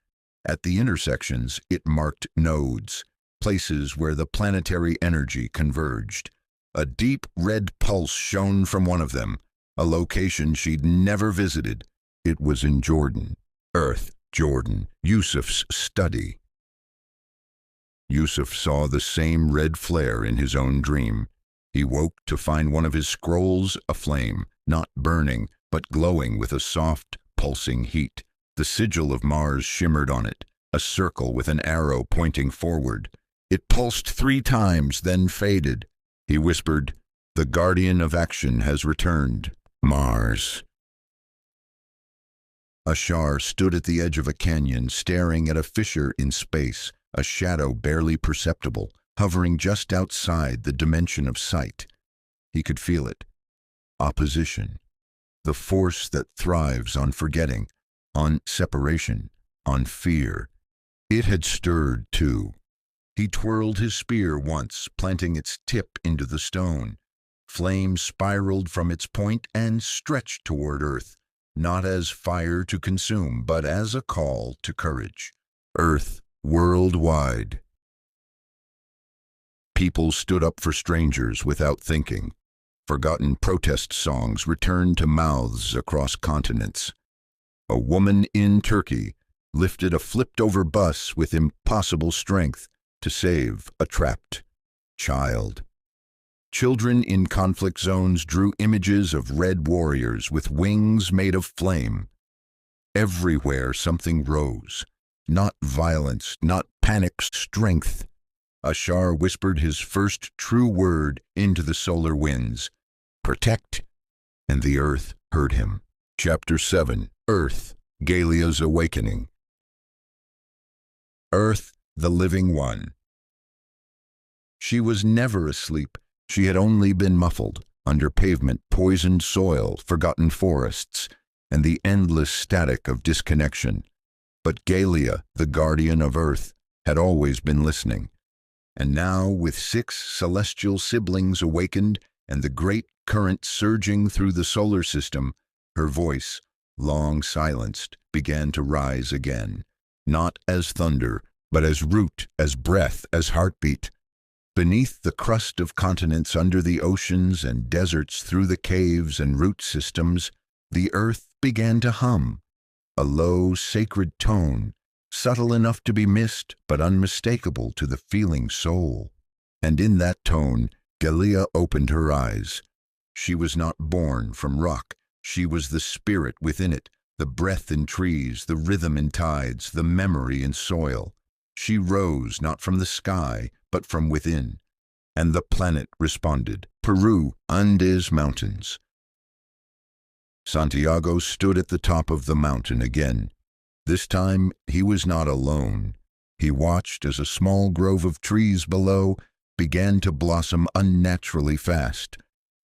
[SPEAKER 1] At the intersections, it marked nodes, places where the planetary energy converged. A deep red pulse shone from one of them, a location she'd never visited. It was in Jordan. Earth, Jordan, Yusuf's study. Yusuf saw the same red flare in his own dream. He woke to find one of his scrolls aflame, not burning, but glowing with a soft, pulsing heat. The sigil of Mars shimmered on it, a circle with an arrow pointing forward. It pulsed 3 times, then faded. He whispered, "The guardian of action has returned, Mars." Ashar stood at the edge of a canyon, staring at a fissure in space, a shadow barely perceptible, hovering just outside the dimension of sight. He could feel it. Opposition. The force that thrives on forgetting, on separation, on fear. It had stirred, too. He twirled his spear once, planting its tip into the stone. Flame spiraled from its point and stretched toward Earth, not as fire to consume, but as a call to courage. Earth, worldwide. People stood up for strangers without thinking. Forgotten protest songs returned to mouths across continents. A woman in Turkey lifted a flipped-over bus with impossible strength to save a trapped child. Children in conflict zones drew images of red warriors with wings made of flame. Everywhere something rose. Not violence, not panic, strength. Ashar whispered his first true word into the solar winds. Protect. And the earth heard him. Chapter 7. Earth, Galia's Awakening. Earth, the living one. She was never asleep. She had only been muffled under pavement, poisoned soil, forgotten forests, and the endless static of disconnection. But Galia, the guardian of Earth, had always been listening. And now, with 6 celestial siblings awakened and the great current surging through the solar system, her voice, long silenced, began to rise again, not as thunder, but as root, as breath, as heartbeat. Beneath the crust of continents, under the oceans and deserts, through the caves and root systems, the earth began to hum, a low, sacred tone, subtle enough to be missed, but unmistakable to the feeling soul. And in that tone, Galia opened her eyes. She was not born from rock. She was the spirit within it, the breath in trees, the rhythm in tides, the memory in soil. She rose not from the sky, but from within. And the planet responded. Peru, Andes Mountains. Santiago stood at the top of the mountain again. This time he was not alone. He watched as a small grove of trees below began to blossom unnaturally fast.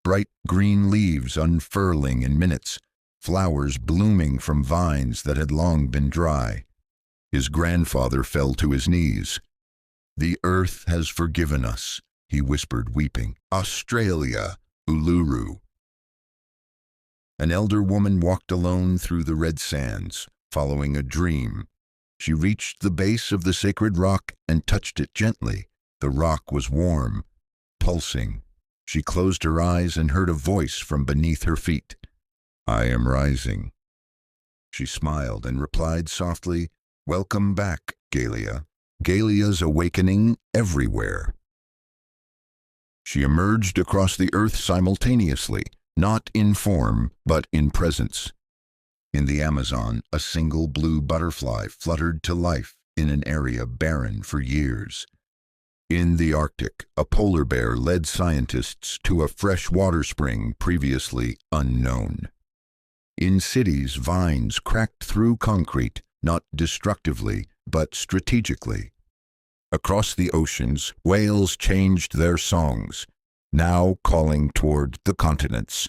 [SPEAKER 1] Bright green leaves unfurling in minutes, flowers blooming from vines that had long been dry. His grandfather fell to his knees. "The earth has forgiven us," he whispered, weeping. "Australia, Uluru." An elder woman walked alone through the red sands, following a dream. She reached the base of the sacred rock and touched it gently. The rock was warm, pulsing. She closed her eyes and heard a voice from beneath her feet. "I am rising." She smiled and replied softly, "Welcome back, Galia. Galia's awakening everywhere." She emerged across the earth simultaneously, not in form, but in presence. In the Amazon, a single blue butterfly fluttered to life in an area barren for years. In the Arctic, a polar bear led scientists to a fresh water spring previously unknown. In cities, vines cracked through concrete, not destructively, but strategically. Across the oceans, whales changed their songs, now calling toward the continents.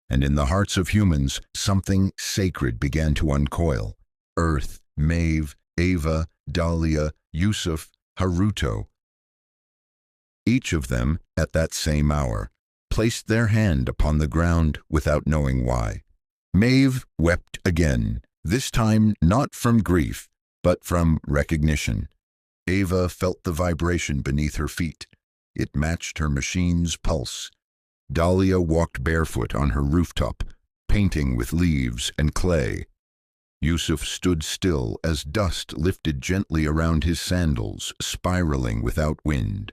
[SPEAKER 1] And in the hearts of humans, something sacred began to uncoil. Earth, Maeve, Ava, Dahlia, Yusuf, Haruto. Each of them, at that same hour, placed their hand upon the ground without knowing why. Maeve wept again, this time not from grief, but from recognition. Ava felt the vibration beneath her feet. It matched her machine's pulse. Dahlia walked barefoot on her rooftop, painting with leaves and clay. Yusuf stood still as dust lifted gently around his sandals, spiraling without wind.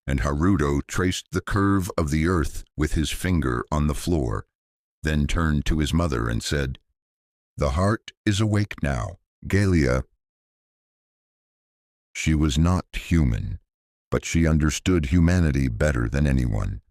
[SPEAKER 1] And Haruto traced the curve of the earth with his finger on the floor, then turned to his mother and said, "The heart is awake now, Galia." She was not human, but she understood humanity better than anyone.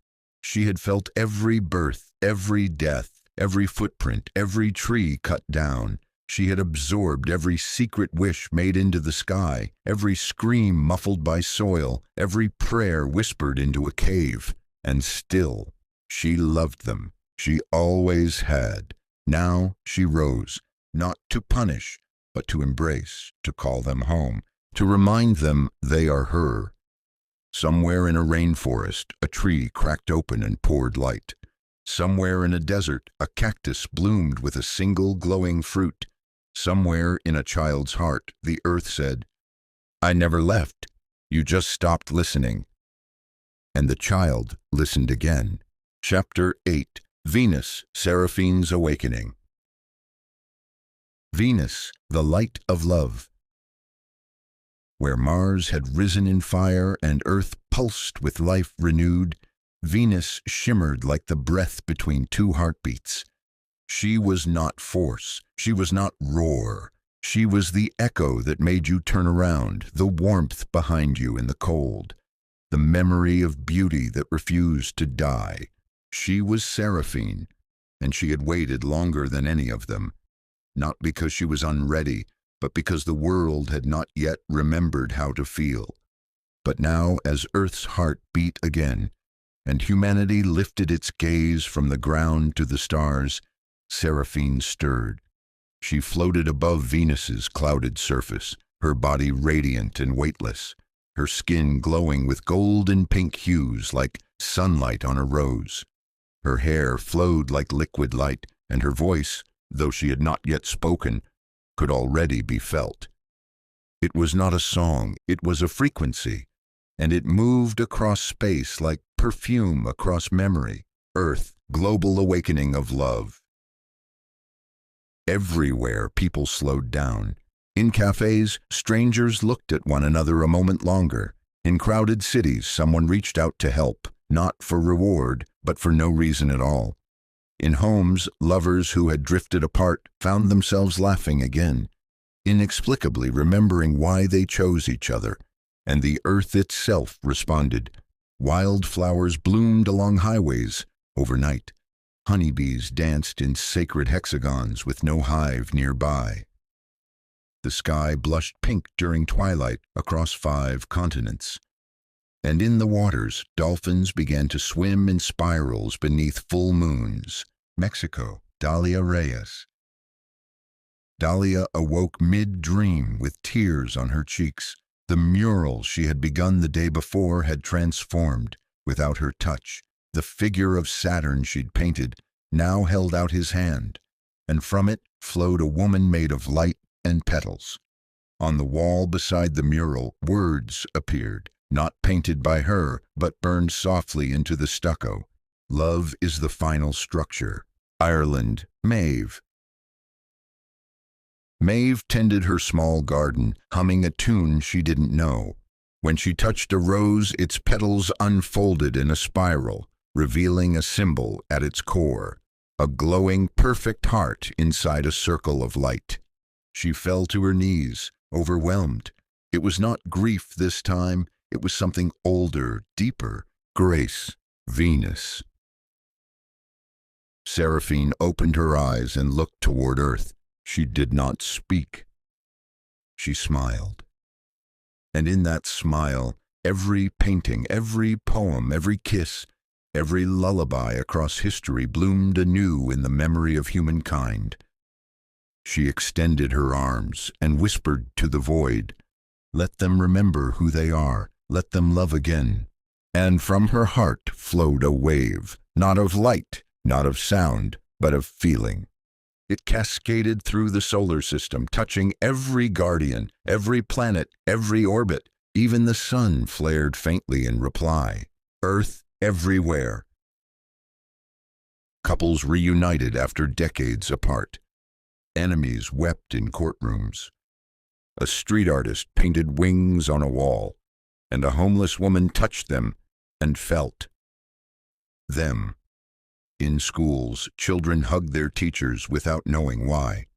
[SPEAKER 1] She had felt every birth, every death, every footprint, every tree cut down, She had absorbed every secret wish made into the sky, every scream muffled by soil, every prayer whispered into a cave. And still, she loved them. She always had. Now she rose, not to punish, but to embrace, to call them home, to remind them they are her. Somewhere in a rainforest, a tree cracked open and poured light. Somewhere in a desert, a cactus bloomed with a single glowing fruit. Somewhere in a child's heart, the earth said, "I never left. You just stopped listening." And the child listened again. Chapter 8. Venus, Seraphine's Awakening. Venus, the light of love. Where Mars had risen in fire and Earth pulsed with life renewed, Venus shimmered like the breath between two heartbeats. She was not force, she was not roar. She was the echo that made you turn around, the warmth behind you in the cold, the memory of beauty that refused to die. She was Seraphine, and she had waited longer than any of them, not because she was unready, but because the world had not yet remembered how to feel. But now, as Earth's heart beat again, and humanity lifted its gaze from the ground to the stars, Seraphine stirred. She floated above Venus's clouded surface, her body radiant and weightless, her skin glowing with gold and pink hues like sunlight on a rose. Her hair flowed like liquid light, and her voice, though she had not yet spoken, could already be felt. It was not a song, it was a frequency, and it moved across space like perfume across memory. Earth, global awakening of love. Everywhere people slowed down. In cafes, strangers looked at one another a moment longer. In crowded cities, someone reached out to help, not for reward, but for no reason at all. In homes, lovers who had drifted apart found themselves laughing again, inexplicably remembering why they chose each other, and the earth itself responded. Wildflowers bloomed along highways overnight. Honeybees danced in sacred hexagons with no hive nearby. The sky blushed pink during twilight across 5 continents. And in the waters, dolphins began to swim in spirals beneath full moons. Mexico, Dahlia Reyes. Dahlia awoke mid-dream with tears on her cheeks. The mural she had begun the day before had transformed without her touch. The figure of Saturn she'd painted now held out his hand, and from it flowed a woman made of light and petals. On the wall beside the mural, words appeared, not painted by her, but burned softly into the stucco. Love is the final structure. Ireland, Maeve. Maeve tended her small garden, humming a tune she didn't know. When she touched a rose, its petals unfolded in a spiral, revealing a symbol at its core, a glowing, perfect heart inside a circle of light. She fell to her knees, overwhelmed. It was not grief this time, it was something older, deeper. Grace, Venus. Seraphine opened her eyes and looked toward Earth. She did not speak. She smiled. And in that smile, every painting, every poem, every kiss, every lullaby across history bloomed anew in the memory of humankind. She extended her arms and whispered to the void, "Let them remember who they are. Let them love again." And from her heart flowed a wave, not of light, not of sound, but of feeling. It cascaded through the solar system, touching every guardian, every planet, every orbit. Even the sun flared faintly in reply. Earth everywhere. Couples reunited after decades apart. Enemies wept in courtrooms. A street artist painted wings on a wall, and a homeless woman touched them and felt them. In schools, children hugged their teachers without knowing why.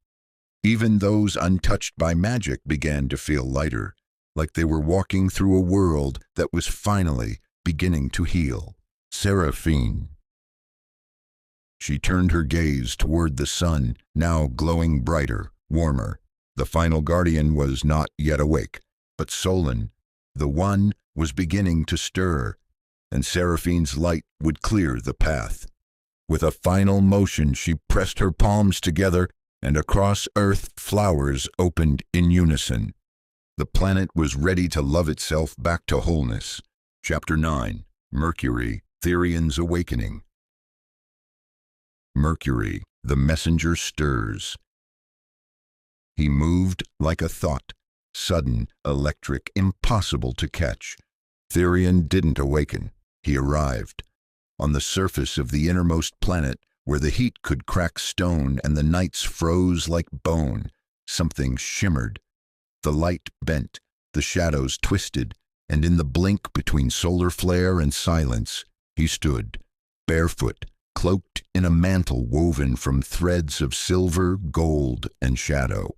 [SPEAKER 1] Even those untouched by magic began to feel lighter, like they were walking through a world that was finally beginning to heal. Seraphine. She turned her gaze toward the sun, now glowing brighter, warmer. The final guardian was not yet awake, but Solon, the one, was beginning to stir, and Seraphine's light would clear the path. With a final motion, she pressed her palms together, and across Earth flowers opened in unison. The planet was ready to love itself back to wholeness. Chapter 9. Mercury, Therian's Awakening. Mercury, the messenger, stirs. He moved like a thought, sudden, electric, impossible to catch. Therian didn't awaken. He arrived. On the surface of the innermost planet, where the heat could crack stone and the nights froze like bone, something shimmered. The light bent, the shadows twisted, and in the blink between solar flare and silence, he stood, barefoot, cloaked in a mantle woven from threads of silver, gold, and shadow.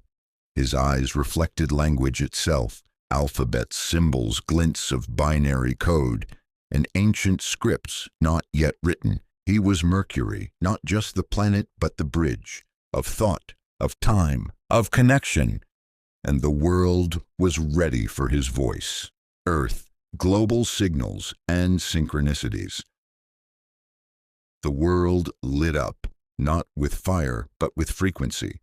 [SPEAKER 1] His eyes reflected language itself, alphabets, symbols, glints of binary code, and ancient scripts not yet written. He was Mercury, not just the planet but the bridge, of thought, of time, of connection. And the world was ready for his voice. Earth, global signals, and synchronicities. The world lit up, not with fire, but with frequency.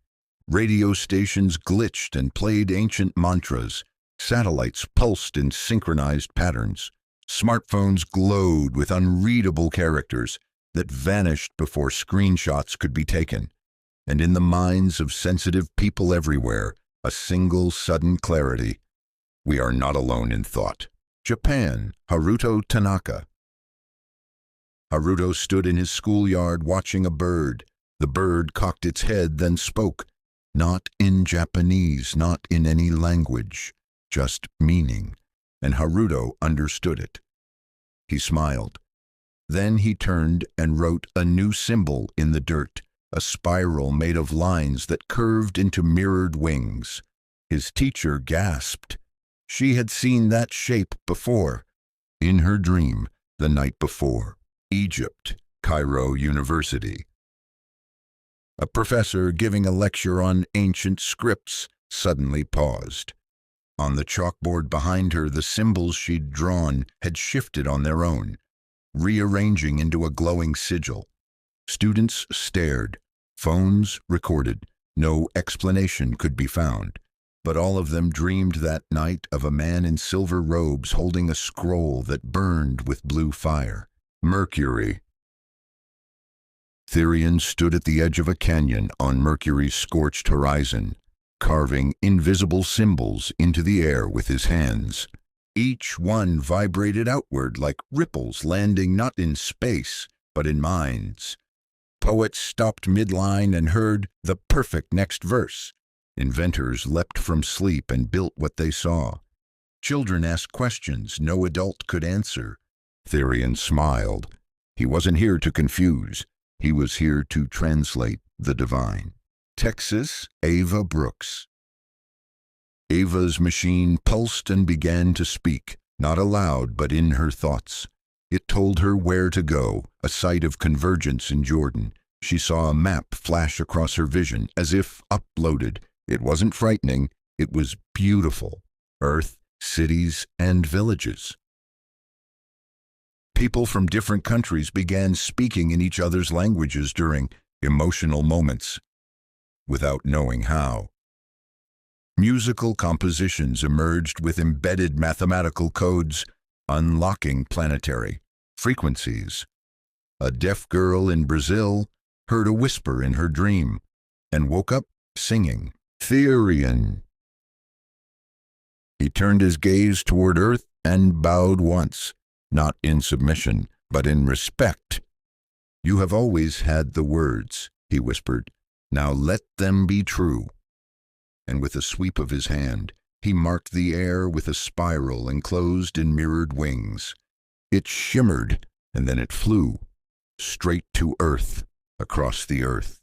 [SPEAKER 1] Radio stations glitched and played ancient mantras. Satellites pulsed in synchronized patterns. Smartphones glowed with unreadable characters that vanished before screenshots could be taken. And in the minds of sensitive people everywhere, a single sudden clarity. We are not alone in thought. Japan, Haruto Tanaka. Haruto stood in his schoolyard watching a bird. The bird cocked its head, then spoke. Not in Japanese, not in any language, just meaning. And Haruto understood it. He smiled. Then he turned and wrote a new symbol in the dirt, a spiral made of lines that curved into mirrored wings. His teacher gasped. She had seen that shape before. In her dream, the night before. Egypt, Cairo University. A professor giving a lecture on ancient scripts suddenly paused. On the chalkboard behind her, the symbols she'd drawn had shifted on their own, rearranging into a glowing sigil. Students stared. Phones recorded. No explanation could be found. But all of them dreamed that night of a man in silver robes holding a scroll that burned with blue fire. Mercury. Therian stood at the edge of a canyon on Mercury's scorched horizon, carving invisible symbols into the air with his hands. Each one vibrated outward like ripples landing not in space, but in minds. Poets stopped midline and heard the perfect next verse. Inventors leapt from sleep and built what they saw. Children asked questions no adult could answer. Therian smiled. He wasn't here to confuse. He was here to translate the divine. Texas, Ava Brooks. Ava's machine pulsed and began to speak, not aloud but in her thoughts. It told her where to go, a site of convergence in Jordan. She saw a map flash across her vision, as if uploaded. It wasn't frightening, it was beautiful. Earth, cities, and villages. People from different countries began speaking in each other's languages during emotional moments, without knowing how. Musical compositions emerged with embedded mathematical codes, unlocking planetary frequencies. A deaf girl in Brazil heard a whisper in her dream and woke up singing, Therian. He turned his gaze toward Earth and bowed once, not in submission, but in respect. You have always had the words, he whispered. Now let them be true. And with a sweep of his hand, he marked the air with a spiral enclosed in mirrored wings. It shimmered, and then it flew, straight to Earth, across the Earth.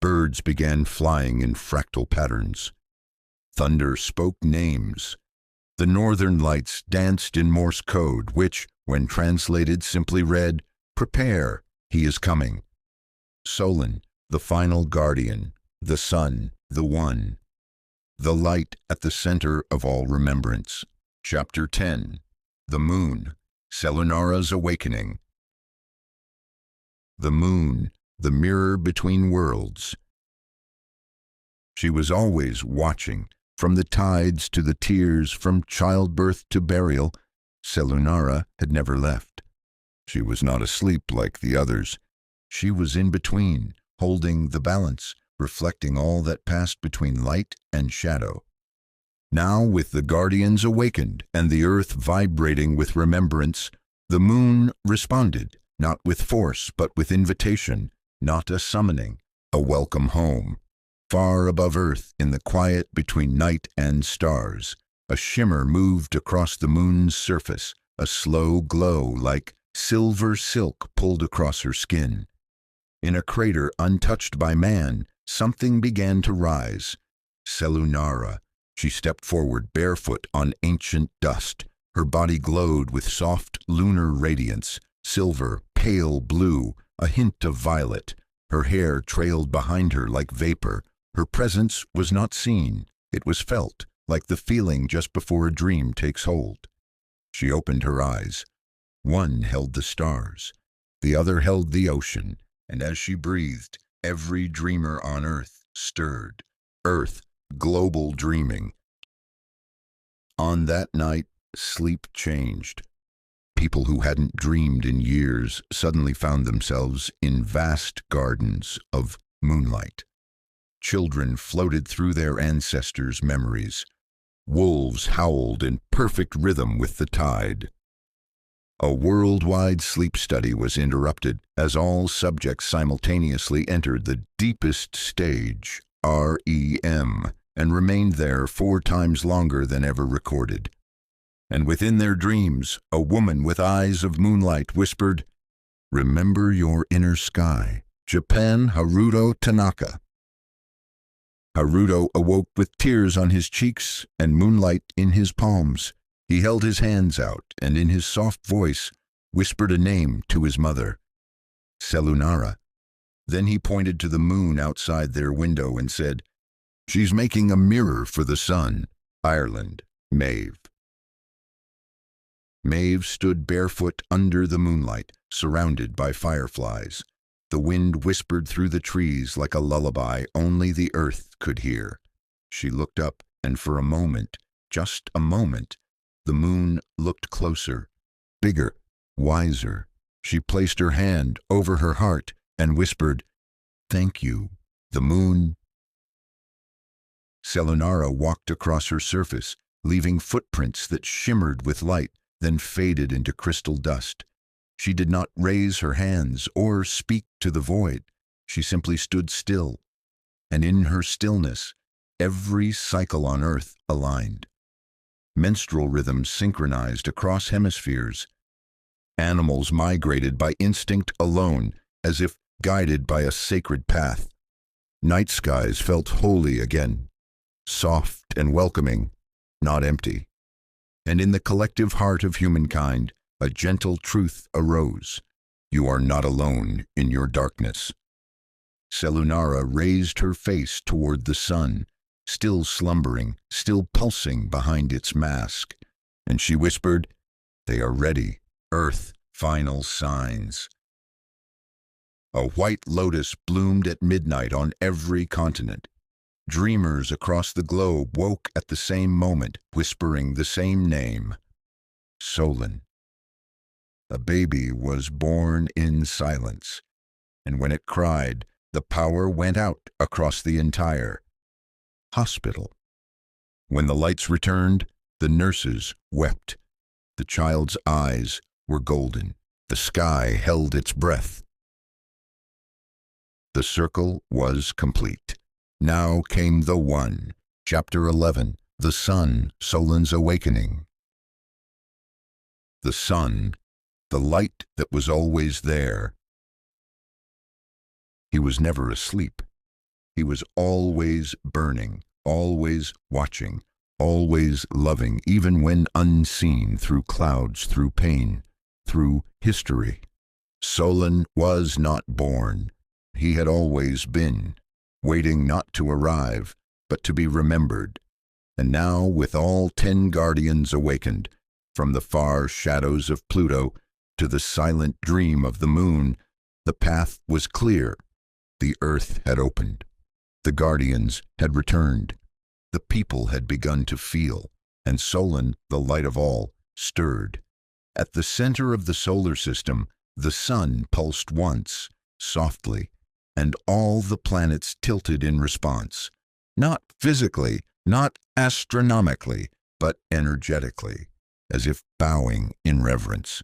[SPEAKER 1] Birds began flying in fractal patterns. Thunder spoke names. The northern lights danced in Morse code, which, when translated, simply read, Prepare, he is coming. Solon, the final guardian, The sun, the one, the light at the center of all remembrance. Chapter 10. The Moon, Selunara's Awakening. The moon, the mirror between worlds. She was always watching, from the tides to the tears, from childbirth to burial. Selunara had never left. She was not asleep like the others. She was in between, holding the balance, reflecting all that passed between light and shadow. Now, with the guardians awakened and the earth vibrating with remembrance, the moon responded, not with force but with invitation, not a summoning, a welcome home. Far above earth, in the quiet between night and stars, a shimmer moved across the moon's surface, a slow glow like silver silk pulled across her skin. In a crater untouched by man, something began to rise. Selunara. She stepped forward barefoot on ancient dust. Her body glowed with soft lunar radiance, silver, pale blue, a hint of violet. Her hair trailed behind her like vapor. Her presence was not seen. It was felt, like the feeling just before a dream takes hold. She opened her eyes. One held the stars. The other held the ocean. And as she breathed, every dreamer on Earth stirred. Earth, global dreaming. On that night, sleep changed. People who hadn't dreamed in years suddenly found themselves in vast gardens of moonlight. Children floated through their ancestors' memories. Wolves howled in perfect rhythm with the tide. A worldwide sleep study was interrupted as all subjects simultaneously entered the deepest stage, REM, and remained there 4 times longer than ever recorded. And within their dreams, a woman with eyes of moonlight whispered, "Remember your inner sky, Japan Haruto Tanaka." Haruto awoke with tears on his cheeks and moonlight in his palms. He held his hands out and in his soft voice whispered a name to his mother, Selunara. Then he pointed to the moon outside their window and said, "She's making a mirror for the sun, Ireland, Maeve." Maeve stood barefoot under the moonlight, surrounded by fireflies. The wind whispered through the trees like a lullaby only the earth could hear. She looked up, and for a moment, just a moment, the moon looked closer, bigger, wiser. She placed her hand over her heart and whispered, "Thank you, the moon." Selunara walked across her surface, leaving footprints that shimmered with light, then faded into crystal dust. She did not raise her hands or speak to the void. She simply stood still, and in her stillness, every cycle on Earth aligned. Menstrual rhythms synchronized across hemispheres. Animals migrated by instinct alone, as if guided by a sacred path. Night skies felt holy again, soft and welcoming, not empty. And in the collective heart of humankind, a gentle truth arose. You are not alone in your darkness. Selunara raised her face toward the sun, still slumbering, still pulsing behind its mask, and she whispered, "They are ready, Earth, final signs." A white lotus bloomed at midnight on every continent. Dreamers across the globe woke at the same moment, whispering the same name, Solon. A baby was born in silence, and when it cried, the power went out across the entire hospital. When the lights returned, the nurses wept. The child's eyes were golden. The sky held its breath. The circle was complete. Now came the one. Chapter 11. The Sun, Solon's Awakening. The sun, the light that was always there. He was never asleep. He was always burning, always watching, always loving, even when unseen, through clouds, through pain, through history. Solon was not born. He had always been. waiting not to arrive, but to be remembered. And now, with all 10 guardians awakened, from the far shadows of Pluto to the silent dream of the moon, the path was clear. The earth had opened. The guardians had returned. The people had begun to feel, and Solon, the light of all, stirred. At the center of the solar system, the sun pulsed once, softly, and all the planets tilted in response. Not physically, not astronomically, but energetically, as if bowing in reverence,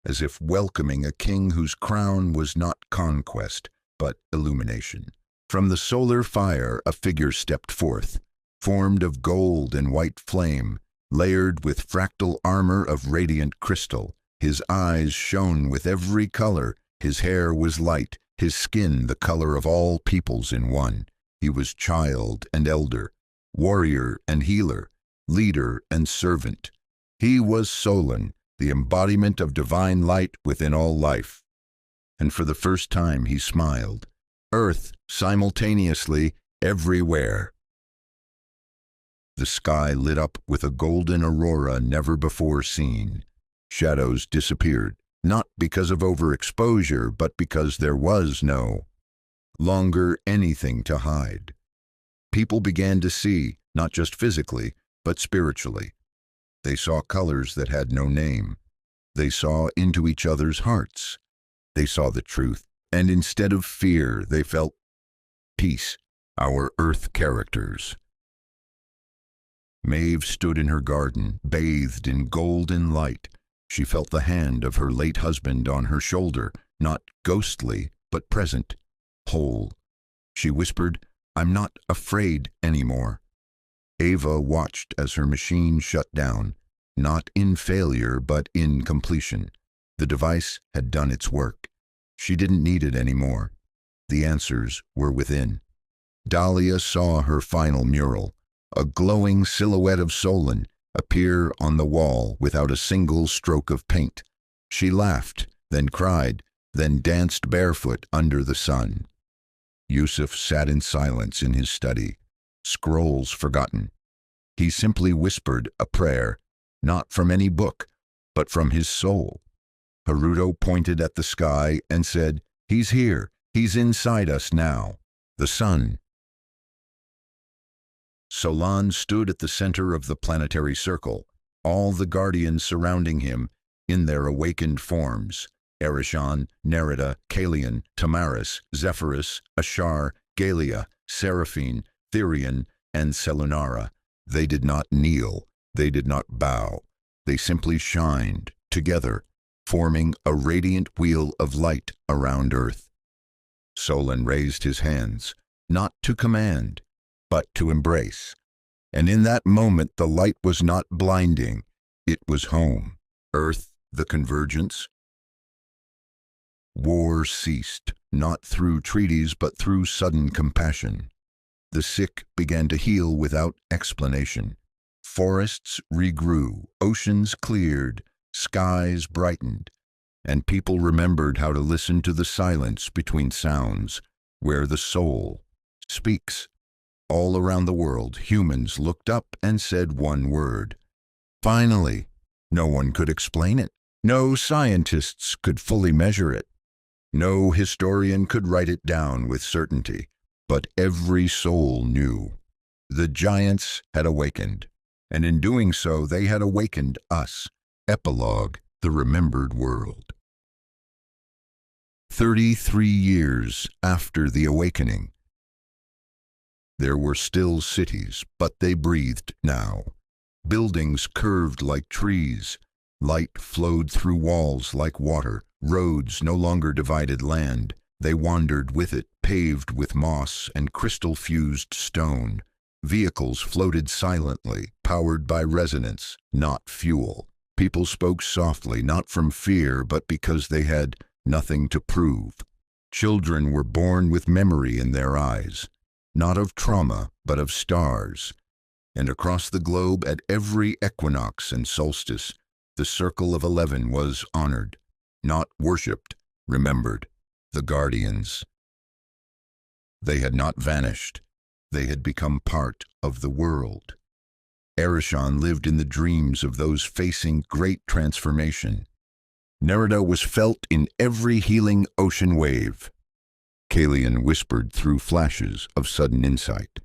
[SPEAKER 1] as if welcoming a king whose crown was not conquest, but illumination. From the solar fire a figure stepped forth, formed of gold and white flame, layered with fractal armor of radiant crystal. His eyes shone with every color, his hair was light, his skin the color of all peoples in one. He was child and elder, warrior and healer, leader and servant. He was Solon, the embodiment of divine light within all life. And for the first time he smiled. Earth, simultaneously, everywhere. The sky lit up with a golden aurora never before seen. Shadows disappeared, not because of overexposure, but because there was no longer anything to hide. People began to see, not just physically, but spiritually. They saw colors that had no name. They saw into each other's hearts. They saw the truth, and instead of fear, they felt peace, our earth characters. Maeve stood in her garden, bathed in golden light. She felt the hand of her late husband on her shoulder, not ghostly, but present, whole. She whispered, "I'm not afraid anymore." Ava watched as her machine shut down, not in failure, but in completion. The device had done its work. She didn't need it anymore. The answers were within. Dahlia saw her final mural, a glowing silhouette of Solon, appear on the wall without a single stroke of paint. She laughed, then cried, then danced barefoot under the sun. Yusuf sat in silence in his study, scrolls forgotten. He simply whispered a prayer, not from any book, but from his soul. Haruto pointed at the sky and said, "He's here, he's inside us now." The sun. Solon stood at the center of the planetary circle, all the guardians surrounding him in their awakened forms. Erishon, Nerida, Kalian, Tamaris, Zephyrus, Ashar, Galia, Seraphine, Therion, and Selunara. They did not kneel, they did not bow. They simply shined, together, forming a radiant wheel of light around Earth. Solon raised his hands, not to command, but to embrace. And in that moment the light was not blinding, it was home. Earth, the convergence. War ceased, not through treaties but through sudden compassion. The sick began to heal without explanation. Forests regrew, oceans cleared, skies brightened, and people remembered how to listen to the silence between sounds, where the soul speaks. All around the world, humans looked up and said one word. Finally, no one could explain it. No scientists could fully measure it. No historian could write it down with certainty. But every soul knew. The giants had awakened, and in doing so they had awakened us. Epilogue, the remembered world. 33 years after the awakening. There were still cities, but they breathed now. Buildings curved like trees. Light flowed through walls like water. Roads no longer divided land. They wandered with it, paved with moss and crystal-fused stone. Vehicles floated silently, powered by resonance, not fuel. People spoke softly, not from fear, but because they had nothing to prove. Children were born with memory in their eyes, not of trauma, but of stars. And across the globe, at every equinox and solstice, the Circle of 11 was honored, not worshipped, remembered. The guardians. They had not vanished. They had become part of the world. Arishan lived in the dreams of those facing great transformation. Nerida was felt in every healing ocean wave. Kalian whispered through flashes of sudden insight.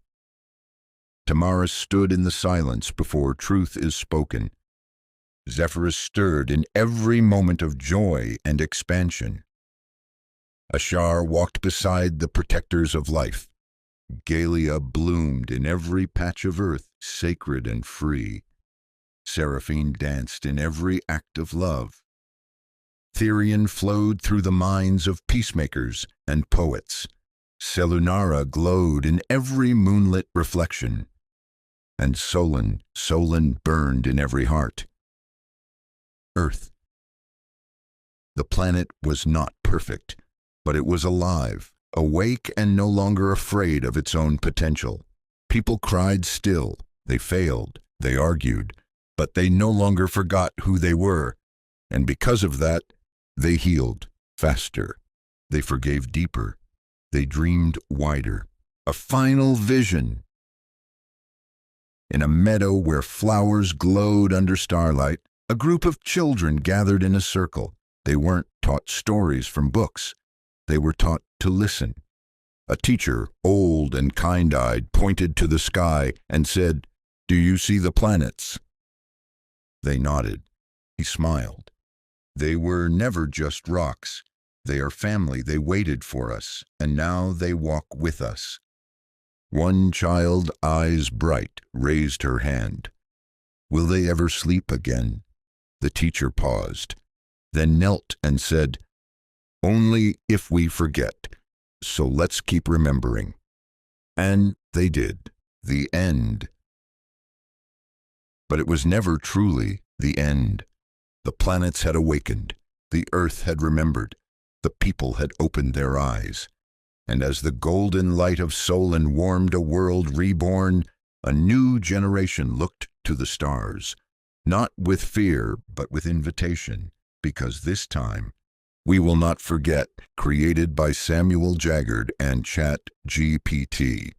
[SPEAKER 1] Tamaris stood in the silence before truth is spoken. Zephyrus stirred in every moment of joy and expansion. Ashar walked beside the protectors of life. Galia bloomed in every patch of earth, sacred and free. Seraphine danced in every act of love. Therion flowed through the minds of peacemakers and poets. Selunara glowed in every moonlit reflection. And Solon burned in every heart. Earth. The planet was not perfect, but it was alive, awake and no longer afraid of its own potential. People cried still, they failed, they argued, but they no longer forgot who they were, and because of that, they healed faster, they forgave deeper, they dreamed wider. A final vision. In a meadow where flowers glowed under starlight, a group of children gathered in a circle. They weren't taught stories from books. They were taught to listen. A teacher, old and kind-eyed, pointed to the sky and said, "Do you see the planets?" They nodded. He smiled. They were never just rocks. They are family. They waited for us, and now they walk with us. One child, eyes bright, raised her hand. Will they ever sleep again? The teacher paused, then knelt and said, "Only if we forget, so let's keep remembering." And they did. The end. But it was never truly the end. The planets had awakened. The earth had remembered. The people had opened their eyes. And as the golden light of Solon warmed a world reborn, a new generation looked to the stars, not with fear, but with invitation, because this time, We Will Not Forget, created by Samuel Jaggard and ChatGPT.